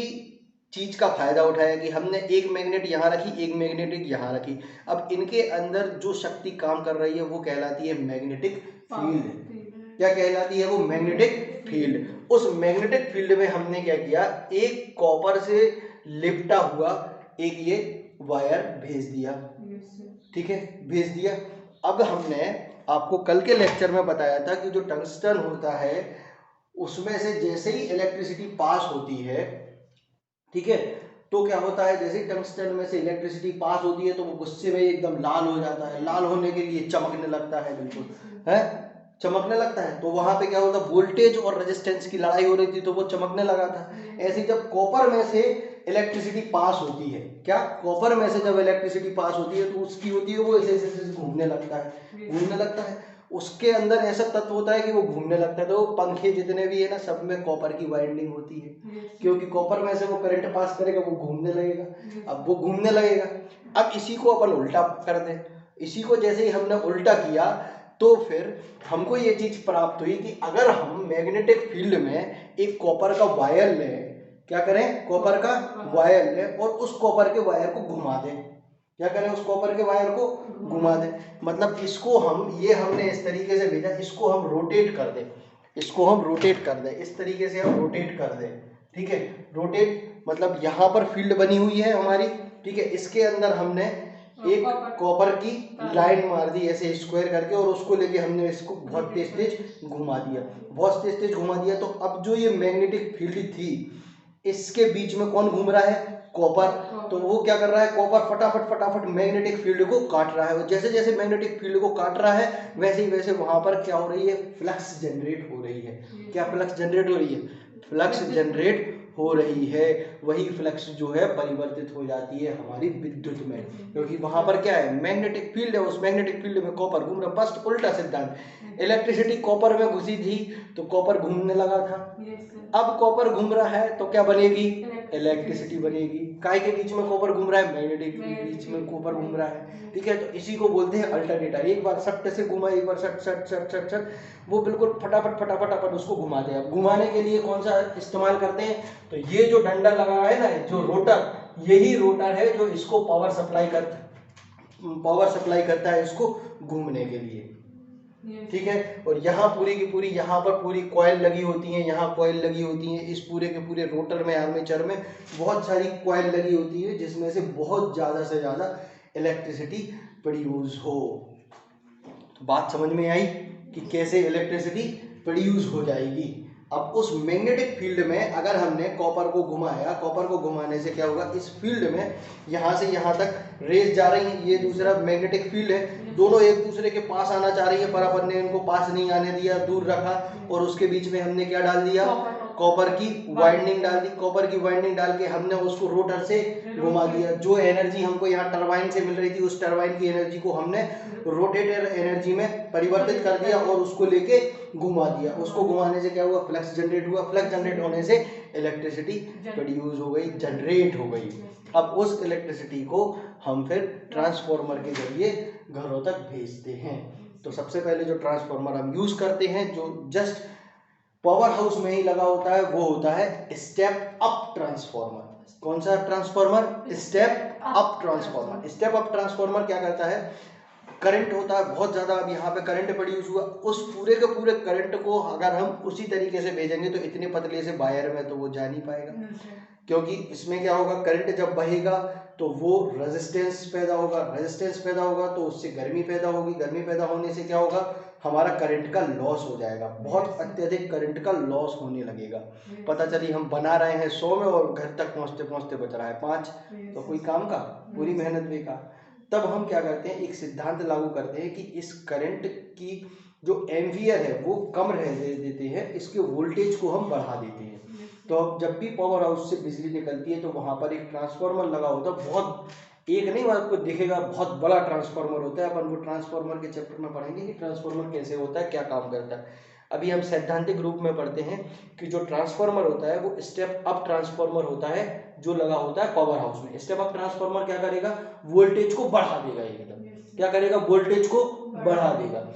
A: चीज का फायदा उठाया कि हमने एक मैग्नेट यहाँ रखी, एक मैग्नेटिक यहाँ रखी। अब इनके अंदर जो शक्ति काम कर रही है वो कहलाती है मैग्नेटिक फील्ड। क्या कहलाती है वो, मैग्नेटिक फील्ड। उस मैग्नेटिक फील्ड में हमने क्या किया, एक कॉपर से लिपटा हुआ एक ये वायर भेज दिया, ठीक है, भेज दिया। अब हमने आपको कल के लेक्चर में बताया था कि जो टंगस्टन होता है उसमें से जैसे ही इलेक्ट्रिसिटी पास होती है, ठीक है, तो क्या होता है, जैसे टंगस्टन में से इलेक्ट्रिसिटी पास होती है तो वो गुस्से में एकदम लाल हो जाता है। लाल होने के लिए चमकने लगता है, बिल्कुल है, चमकने लगता है। तो वहां पे क्या होता है, वोल्टेज और रेजिस्टेंस की लड़ाई हो रही थी तो वो चमकने लगा था। ऐसे जब कॉपर में से इलेक्ट्रिसिटी पास होती है, क्या कॉपर में से जब इलेक्ट्रिसिटी पास होती है तो उसकी होती है वो ऐसे ऐसे घूमने लगता है, घूमने लगता है। उसके अंदर ऐसा तत्व होता है कि वो घूमने लगता है। तो पंखे जितने भी है ना, सब में कॉपर की वाइंडिंग होती है, क्योंकि कॉपर में से वो करंट पास करेगा, वो घूमने लगेगा। अब वो घूमने लगेगा, अब इसी को अपन उल्टा कर दें। इसी को जैसे ही हमने उल्टा किया तो फिर हमको ये चीज प्राप्त हुई कि अगर हम मैग्नेटिक फील्ड में एक कॉपर का वायर लें, क्या करें, कॉपर का वायर लें और उस कॉपर के वायर को घुमा दें। क्या करें, उस कॉपर के वायर को घुमा दें, मतलब इसको हम, ये हमने इस तरीके से भेजा, इसको हम रोटेट कर दें, इसको हम रोटेट कर दें, इस तरीके से हम रोटेट कर दें, ठीक है। रोटेट मतलब यहाँ पर फील्ड बनी हुई है हमारी, ठीक है। इसके अंदर हमने एक कॉपर की लाइन मार दी ऐसे स्क्वायर करके, और उसको लेके हमने इसको बहुत तेज तेज घुमा दिया, बहुत तेज तेज घुमा दिया। तो अब जो ये मैग्नेटिक फील्ड थी इसके बीच में कौन घूम रहा है, कॉपर। तो वो क्या कर रहा है, कॉपर फटाफट फटाफट मैग्नेटिक फील्ड को काट रहा है, और जैसे जैसे मैग्नेटिक फील्ड को काट रहा है वैसे ही वैसे वहां पर क्या हो रही है, फ्लक्स जनरेट हो रही है। क्या फ्लक्स जनरेट हो रही है, फ्लक्स जनरेट हो रही है, वही फ्लक्स जो है परिवर्तित हो जाती है हमारी विद्युत में, क्योंकि वहां पर क्या है, मैग्नेटिक फील्ड है, उस मैग्नेटिक फील्ड में कॉपर घूम रहा। बस उल्टा सिद्धांत, इलेक्ट्रिसिटी कॉपर में घुसी थी तो कॉपर घूमने लगा था, अब कॉपर घूम रहा है तो क्या बनेगी, इलेक्ट्रिसिटी बनेगी। काय के बीच में कॉपर घूम रहा है, मैग्नेटिक के बीच में कॉपर घूम रहा है, ठीक है। तो इसी को बोलते हैं अल्टरनेटर। एक बार सट से घुमा, एक बार सट सट सट सट सट, वो बिल्कुल फटाफट फटाफट अपन उसको घुमाते हैं। अब घुमाने के लिए कौन सा इस्तेमाल करते हैं, तो ये जो डंडा लगा है ना, जो रोटर, यही रोटर है जो इसको पावर सप्लाई करता है इसको घूमने के लिए, ठीक है। और यहाँ पूरी की पूरी, यहाँ पर पूरी कॉइल लगी होती है, यहाँ कॉइल लगी होती है, इस पूरे के पूरे रोटर में, आर्मेचर में बहुत सारी कॉइल लगी होती है, जिसमें से बहुत ज़्यादा से ज़्यादा इलेक्ट्रिसिटी प्रोड्यूस हो। तो बात समझ में आई कि कैसे इलेक्ट्रिसिटी प्रोड्यूस हो जाएगी। अब उस मैग्नेटिक फील्ड में अगर हमने कॉपर को घुमाया, कॉपर को घुमाने से क्या होगा, इस फील्ड में यहाँ से यहाँ तक रेस जा रही है, ये दूसरा मैग्नेटिक फील्ड है, दोनों एक दूसरे के पास आना चाह रही है, पर अपन ने इनको पास नहीं आने दिया, दूर रखा, और उसके बीच में हमने क्या डाल दिया, कॉपर की वाइंडिंग डाल दी। कॉपर की वाइंडिंग डाल के हमने उसको रोटर से घुमा दिया। जो एनर्जी हमको यहाँ टरबाइन से मिल रही थी, उस टरबाइन की एनर्जी को हमने रोटेटर एनर्जी में परिवर्तित कर दिया और उसको लेके घुमा दिया। उसको घुमाने से क्या हुआ, फ्लक्स जनरेट हुआ, फ्लक्स जनरेट होने से इलेक्ट्रिसिटी प्रोड्यूस हो गई, जनरेट हो गई। अब उस इलेक्ट्रिसिटी को हम फिर ट्रांसफार्मर के जरिए घरों तक भेजते हैं। तो सबसे पहले जो ट्रांसफार्मर हम यूज करते हैं, जो जस्ट पावर हाउस में ही लगा होता है, वो होता है स्टेप अप ट्रांसफार्मर। कौन सा transformer, step up transformer. Step up transformer क्या करता है, करंट होता है बहुत ज़्यादा, अब यहाँ पे करंट प्रोड्यूस हुआ, उस पूरे के पूरे करंट को अगर हम उसी तरीके से भेजेंगे तो इतने पतले से वायर में तो वो जा नहीं पाएगा, क्योंकि इसमें क्या होगा, करंट जब बहेगा तो वो रेजिस्टेंस पैदा होगा, रेजिस्टेंस पैदा होगा तो उससे गर्मी पैदा होगी, गर्मी पैदा होने से क्या होगा, हमारा करंट का लॉस हो जाएगा, बहुत अत्यधिक करंट का लॉस होने लगेगा। पता चली हम बना रहे हैं 100 में और घर तक पहुँचते पहुँचते बच रहा है 5, तो कोई काम का, पूरी मेहनत बेकार। तब हम क्या करते हैं, एक सिद्धांत लागू करते हैं कि इस करंट की जो एम्पियर है वो कम रह देते हैं, इसके वोल्टेज को हम बढ़ा देते हैं। तो अब जब भी पावर हाउस से बिजली निकलती है तो वहाँ पर एक ट्रांसफार्मर लगा होता है, बहुत एक नहीं, आपको दिखेगा बहुत बड़ा ट्रांसफार्मर होता है। अपन वो ट्रांसफार्मर के चैप्टर में पढ़ेंगे कि ट्रांसफार्मर कैसे होता है, क्या काम करता है। अभी हम सैद्धांतिक रूप में पढ़ते हैं कि जो ट्रांसफार्मर होता है वो स्टेप अप ट्रांसफार्मर होता है, जो लगा होता है पावर हाउस में। स्टेप अप ट्रांसफार्मर क्या करेगा, वोल्टेज को बढ़ा देगा, एकदम क्या करेगा, वोल्टेज को बढ़ा देगा।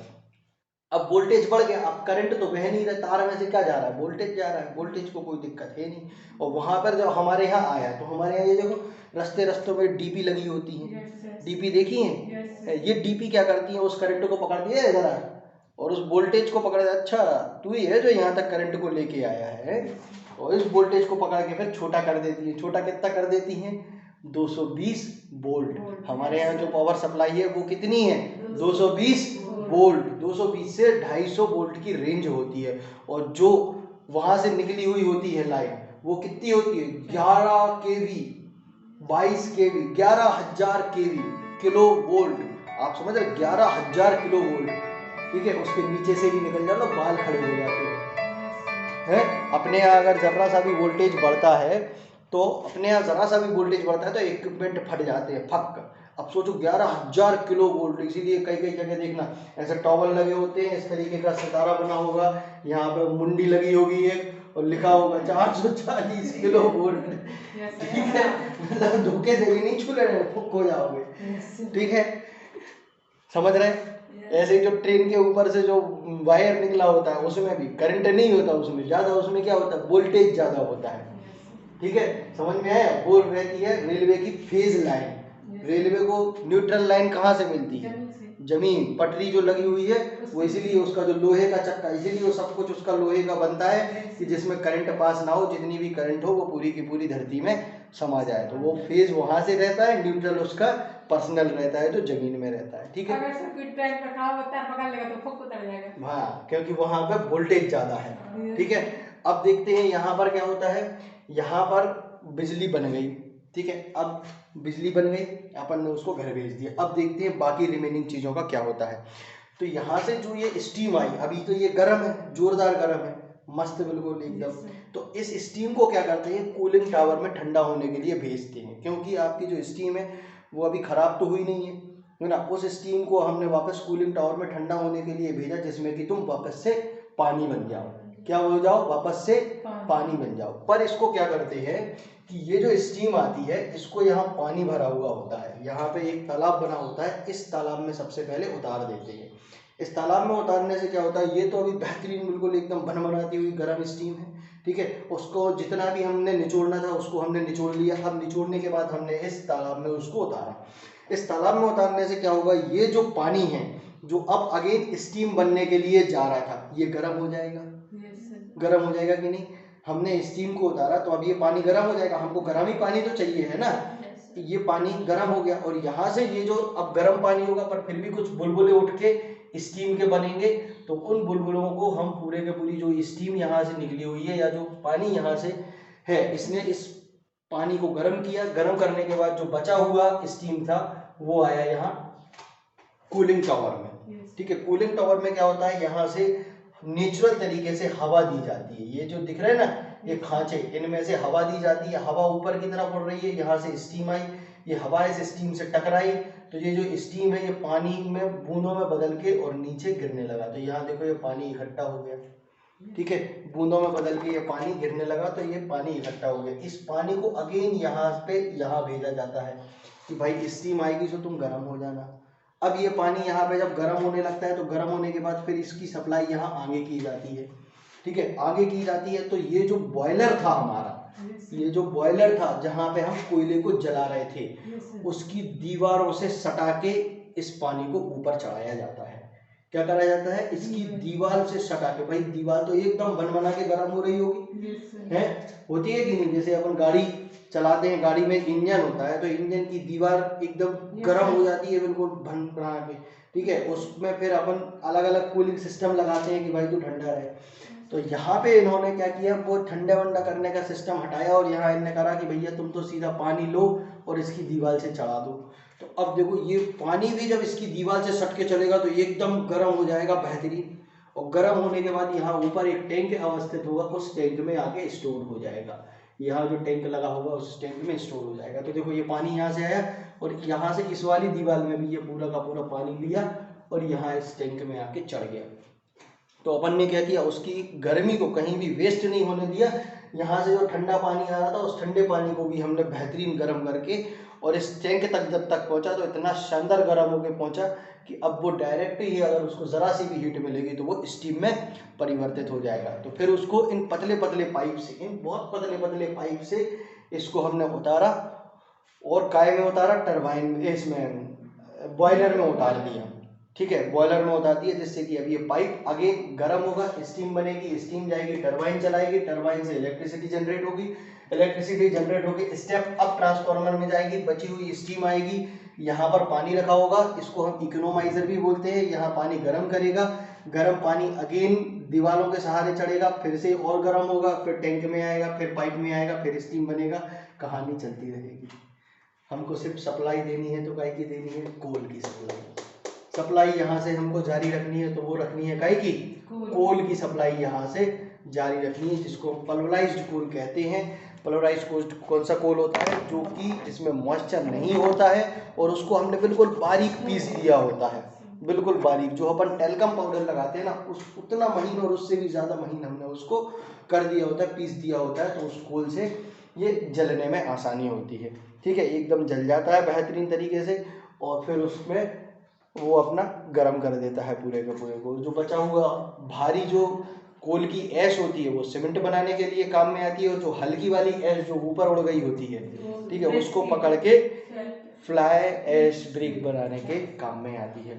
A: अब वोल्टेज बढ़ गया, अब करंट तो बह नहीं रहा, तार में से क्या जा रहा है, वोल्टेज जा रहा है, वोल्टेज को कोई दिक्कत है नहीं। और वहां पर जब हमारे यहाँ आया तो हमारे यहाँ ये देखो रस्तों में डीपी लगी होती है, डीपी देखी है, ये डीपी क्या करती है, उस करंट को पकड़ती है इधर और उस वोल्टेज को पकड़, अच्छा तू ही है जो यहाँ तक करंट को लेके आया है, और इस वोल्टेज को पकड़ के फिर छोटा कर देती है। छोटा कितना कर देती है, 220 वोल्ट। हमारे यहाँ जो पावर सप्लाई है वो कितनी है, 220 वोल्ट। 220 से 250 वोल्ट की रेंज होती है, और जो वहां से निकली हुई होती है लाइन वो कितनी होती है, 11 केवी, 22 केवी, 11,000 केवी, किलो वोल्ट। आप समझ रहे, 11,000 किलो वोल्ट, ठीक है। उसके नीचे से भी निकल जाओ, बाल खड़े हो जाते हैं। अपने यहाँ अगर जरा सा भी वोल्टेज बढ़ता है तो इक्विपमेंट फट जाते हैं, फक। अब सोचो 11,000 किलो वोल्ट, इसीलिए कई कई जगह देखना ऐसे टॉवल लगे होते हैं, इस तरीके का सितारा बना होगा, यहाँ पे मुंडी लगी होगी एक और लिखा होगा 440 किलो वोल्ट, ठीक है। मतलब धोखे से भी नहीं छू रहे, फुक हो जाओगे, ठीक है, समझ रहे। ऐसे जो ट्रेन के ऊपर से जो वायर निकला होता है उसमें भी करंट नहीं होता, उसमें ज्यादा, उसमें क्या होता है, वोल्टेज ज्यादा होता है, ठीक है। समझ में आया। वो रहती है रेलवे की फेज लाइन। रेलवे को न्यूट्रल लाइन कहाँ से मिलती है, जमीन, पटरी जो लगी हुई है वो, इसीलिए उसका जो लोहे का चक्का, इसीलिए वो सब कुछ उसका लोहे का बनता है कि जिसमें करंट पास ना हो, जितनी भी करंट हो वो पूरी की पूरी धरती में समा जाए। तो वो फेज वहां से रहता है, न्यूट्रल उसका पर्सनल रहता है जो जमीन में रहता है, ठीक है।
B: अगर सर्किट ब्रेकर पर खड़ा होता है, पकड़ लेगा तो फुक उतर जाएगा,
A: हाँ, क्योंकि वहां पे वोल्टेज ज्यादा है, ठीक है। अब देखते हैं यहाँ पर क्या होता है, यहाँ पर बिजली बन गई, ठीक है। अब बिजली बन गई, अपन ने उसको घर भेज दिया। अब देखते हैं बाकी रिमेनिंग चीज़ों का क्या होता है। तो यहाँ से जो ये स्टीम आई, अभी तो ये गर्म है, जोरदार गर्म है, मस्त बिल्कुल एकदम।
B: Yes, sir.
A: तो इस स्टीम को क्या करते हैं, कूलिंग टावर में ठंडा होने के लिए भेजते हैं, क्योंकि आपकी जो स्टीम है वो अभी खराब तो हुई नहीं है ना। उस स्टीम को हमने वापस कूलिंग टावर में ठंडा होने के लिए भेजा, जिसमें कि तुम वापस से पानी बन जाओ। क्या हो जाओ, वापस से पानी बन जाओ। पर इसको क्या करते हैं कि ये जो स्टीम आती है इसको यहाँ पानी भरा हुआ होता है, यहाँ पे एक तालाब बना होता है, इस तालाब में सबसे पहले उतार देते हैं। इस तालाब में उतारने से क्या होता है, ये तो अभी बेहतरीन बिल्कुल एकदम बनबनाती हुई गर्म स्टीम है, ठीक है। उसको जितना भी हमने निचोड़ना था उसको हमने निचोड़ लिया। अब निचोड़ने के बाद हमने इस तालाब में उसको उतारा। इस तालाब में उतारने से क्या होगा, ये जो पानी है जो अब अगेन स्टीम बनने के लिए जा रहा था, ये गर्म हो जाएगा। गर्म हो जाएगा कि नहीं, हमने स्टीम को उतारा तो अब ये पानी गर्म हो जाएगा, हमको गर्म ही पानी तो चाहिए है ना। ये पानी गर्म हो गया और यहाँ से ये जो अब गर्म पानी होगा, पर फिर भी कुछ बुलबुले उठ के स्टीम के बनेंगे, तो उन बुलबुलों को हम पूरे के पूरी जो स्टीम यहाँ से निकली हुई है या जो पानी यहाँ से है, इसने इस पानी को गर्म किया। गर्म करने के बाद जो बचा हुआ स्टीम था वो आया यहाँ कूलिंग टावर में, ठीक है। कूलिंग टावर में क्या होता है, यहाँ से नेचुरल तरीके से हवा दी जाती है। ये जो दिख रहे हैं ना ये खांचे, इनमें से हवा दी जाती है। हवा ऊपर की तरफ उड़ रही है, यहाँ से स्टीम आई, ये हवा इस स्टीम से टकराई, तो ये जो स्टीम है ये पानी में बूंदों में बदल के और नीचे गिरने लगा। तो यहाँ देखो ये पानी इकट्ठा हो गया, ठीक है, बूंदों में बदल के ये पानी गिरने लगा, तो ये पानी इकट्ठा हो गया। इस पानी को अगेन यहाँ पे यहाँ भेजा जाता है कि भाई स्टीम आएगी तो तुम गर्म हो जाना। अब ये पानी यहाँ पे जब गर्म होने लगता है तो गर्म होने के बाद फिर इसकी सप्लाई यहाँ आगे की जाती है, ठीक है, आगे की जाती है। तो ये जो बॉयलर था हमारा, ये जो बॉयलर था जहाँ पे हम कोयले को जला रहे थे, उसकी दीवारों से सटा के इस पानी को ऊपर चढ़ाया जाता है। क्या करा जाता है, इसकी दीवार से सटा के, भाई दीवार तो एकदम बन बना के गर्म हो रही होगी, है होती है कि नहीं। जैसे अपन गाड़ी चलाते हैं, गाड़ी में इंजन होता है, तो इंजन की दीवार एकदम गर्म हो जाती है बिल्कुल बन बना के, ठीक है। उसमें फिर अपन अलग अलग कूलिंग सिस्टम लगाते हैं कि भाई तू ठंडा रहे। तो यहाँ पे इन्होंने क्या किया, वो ठंडा वंडा करने का सिस्टम हटाया और यहाँ इन्होंने कहा कि भैया तुम तो सीधा पानी लो और इसकी दीवार से चढ़ा दो। तो अब देखो ये पानी भी जब इसकी दीवार से सट के चलेगा तो एकदम गर्म हो जाएगा बेहतरीन, और गर्म होने के बाद यहाँ ऊपर एक टैंक अवस्थित होगा, उस टैंक में आके स्टोर हो जाएगा। यहाँ जो टैंक लगा होगा उस टैंक में स्टोर हो जाएगा। तो देखो ये पानी यहाँ से आया और यहाँ से इस वाली दीवार में भी ये पूरा का पूरा पानी लिया और यहाँ इस टैंक में आके चढ़ गया। तो अपन ने क्या किया, उसकी गर्मी को कहीं भी वेस्ट नहीं होने दिया। यहाँ से जो ठंडा पानी आ रहा था उस ठंडे पानी को भी हमने बेहतरीन गर्म करके और इस टैंक तक जब तक पहुँचा तो इतना शानदार गर्म होकर पहुँचा कि अब वो डायरेक्ट ही अगर उसको ज़रा सी भी हीट मिलेगी तो वो स्टीम में परिवर्तित हो जाएगा। तो फिर उसको इन पतले पतले पाइप से, इन बहुत पतले पतले पाइप से इसको हमने उतारा और काय में उतारा, टरबाइन में, इसमें बॉयलर में उतार दिया, ठीक है, बॉयलर में उतार दिया, जिससे कि अब ये पाइप आगे गर्म होगा, स्टीम बनेगी, स्टीम जाएगी टरबाइन चलाएगी, टरबाइन से इलेक्ट्रिसिटी जनरेट होगी, इलेक्ट्रिसिटी जनरेट होगी स्टेप अब ट्रांसफार्मर में जाएगी, बची हुई स्टीम आएगी, यहाँ पर पानी रखा होगा, इसको हम इकोनोमाइजर भी बोलते हैं, यहाँ पानी गर्म करेगा, गर्म पानी अगेन दीवारों के सहारे चढ़ेगा, फिर से और गर्म होगा, फिर टैंक में आएगा, फिर पाइप में आएगा, फिर स्टीम बनेगा, कहानी चलती रहेगी। हमको सिर्फ सप्लाई देनी है, तो काय की देनी है, कोल की सप्लाई यहाँ से हमको जारी रखनी है, तो वो रखनी है काय की, कोल की सप्लाई यहाँ से जारी रखनी है, जिसको पल्वराइज्ड कोल कहते हैं। पल्वराइज्ड कोल कौन सा कोल होता है, जो कि जिसमें मॉइस्चर नहीं होता है और उसको हमने बिल्कुल बारीक पीस दिया होता है, बिल्कुल बारीक, जो अपन टेल्कम पाउडर लगाते हैं ना उस उतना महीन और उससे भी ज़्यादा महीन हमने उसको कर दिया होता है, पीस दिया होता है, तो उस कोल से ये जलने में आसानी होती है, ठीक है, एकदम जल जाता है बेहतरीन तरीके से और फिर उसमें वो अपना गर्म कर देता है पूरे के पूरे को। जो बचा हुआ भारी जो कोल की ऐश होती है वो सीमेंट बनाने के लिए काम में आती है, और जो हल्की वाली ऐश जो ऊपर उड़ गई होती है, ठीक है, उसको पकड़ के फ्लाई ऐश ब्रिक बनाने के काम में आती है।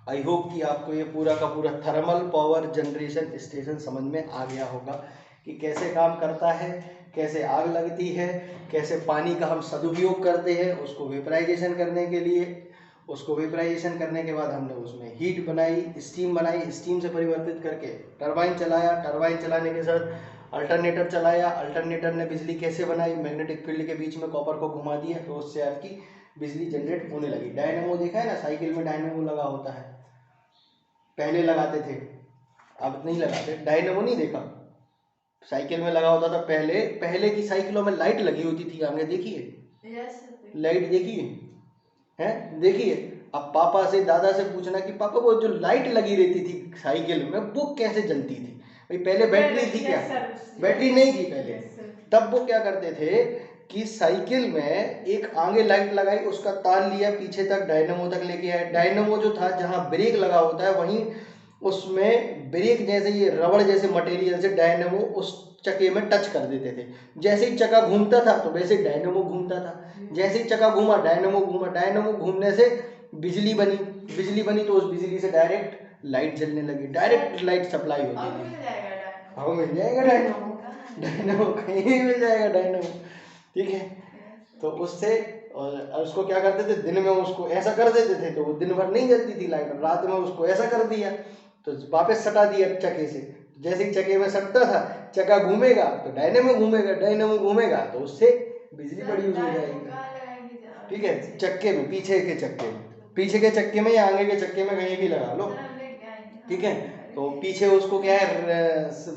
A: आई होप कि आपको ये पूरा का पूरा थर्मल पावर जनरेशन स्टेशन समझ में आ गया होगा कि कैसे काम करता है, कैसे आग लगती है, कैसे पानी का हम सदुपयोग करते हैं उसको वेपराइजेशन करने के लिए। उसको वेपराइजेशन करने के बाद हमने उसमें हीट बनाई, स्टीम बनाई, स्टीम से परिवर्तित करके टरबाइन चलाया, टरबाइन चलाने के साथ अल्टरनेटर चलाया, अल्टरनेटर ने बिजली कैसे बनाई, मैग्नेटिक फील्ड के बीच में कॉपर को घुमा दिया तो उससे आपकी बिजली जनरेट होने लगी। डायनेमो देखा है ना, साइकिल में डायनेमो लगा होता है, पहले लगाते थे, अब नहीं लगाते। डायनेमो नहीं देखा, साइकिल में लगा होता था पहले, पहले की साइकिलों में लाइट लगी होती थी आगे, देखिए लाइट देखिए है, देखिए। अब पापा से दादा से पूछना कि पापा वो जो लाइट लगी रहती थी साइकिल में वो कैसे जलती थी, भाई पहले बैटरी थी क्या, बैटरी नहीं थी पहले। तब वो क्या करते थे कि साइकिल में एक आगे लाइट लगाई, उसका तार लिया पीछे तक डायनेमो तक लेके आए। डायनेमो जो था जहाँ ब्रेक लगा होता है वहीं उसमें ब्रेक जैसे ये रबड़ जैसे मटेरियल से डायनेमो उस चक्के में टच कर देते थे। जैसे ही चक्का घूमता था तो वैसे डायनेमो घूमता था, जैसे ही चक्का घूमा डायनेमो घूमा, डायनेमो घूमने से बिजली बनी, बिजली बनी तो उस बिजली से डायरेक्ट लाइट जलने लगी, डायरेक्ट लाइट सप्लाई होती थी। हाँ मिल जाएगा डायनेमो, डायनेमो कहीं भी मिल जाएगा डायनेमो, ठीक है। तो उससे और उसको क्या करते थे, दिन में उसको ऐसा कर देते थे तो वो दिन भर नहीं जलती थी लाइट, रात में उसको ऐसा कर दिया तो वापस सटा दिया चक्के से। जैसे ही चक्के में सटता था, चक्का घूमेगा तो डायनेमो घूमेगा, डायनेमो घूमेगा तो उससे बिजली प्रोड्यूस हो जाएगी, ठीक है। चक्के में, पीछे के चक्के में, पीछे के चक्के में या आगे के चक्के में कहीं भी लगा लो, ठीक है। तो पीछे उसको क्या है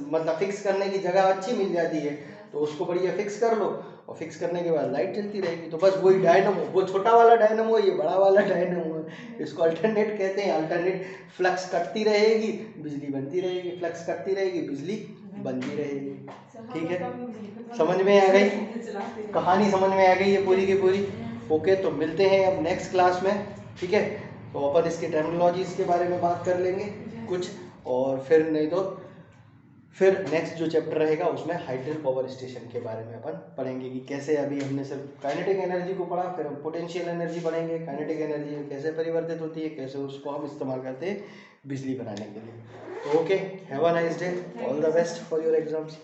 A: मतलब फिक्स करने की जगह अच्छी मिल जाती है, तो उसको बढ़िया फिक्स कर लो और फिक्स करने के बाद लाइट चलती रहेगी। तो बस वही डायनेमो, वो छोटा वाला डायनेमो, ये बड़ा वाला डायनेमो है, इसको अल्टरनेट कहते हैं। अल्टरनेट फ्लक्स कटती रहेगी बिजली बनती रहेगी, फ्लक्स कटती रहेगी बिजली बनती रहेगी, ठीक है। समझ में आ गई कहानी, समझ में आ गई है पूरी की पूरी। ओके, तो मिलते हैं अब नेक्स्ट क्लास में, ठीक है। तो अपन इसके टर्मिनोलॉजीज के बारे में बात कर लेंगे कुछ, और फिर नहीं तो फिर नेक्स्ट जो चैप्टर रहेगा उसमें हाइड्रल पावर स्टेशन के बारे में अपन पढ़ेंगे कि कैसे, अभी हमने सिर्फ काइनेटिक एनर्जी को पढ़ा, फिर हम पोटेंशियल एनर्जी पढ़ेंगे, काइनेटिक एनर्जी कैसे परिवर्तित होती है, कैसे उसको हम इस्तेमाल करते हैं बिजली बनाने के लिए। तो okay, have a nice day, all the best for your exams.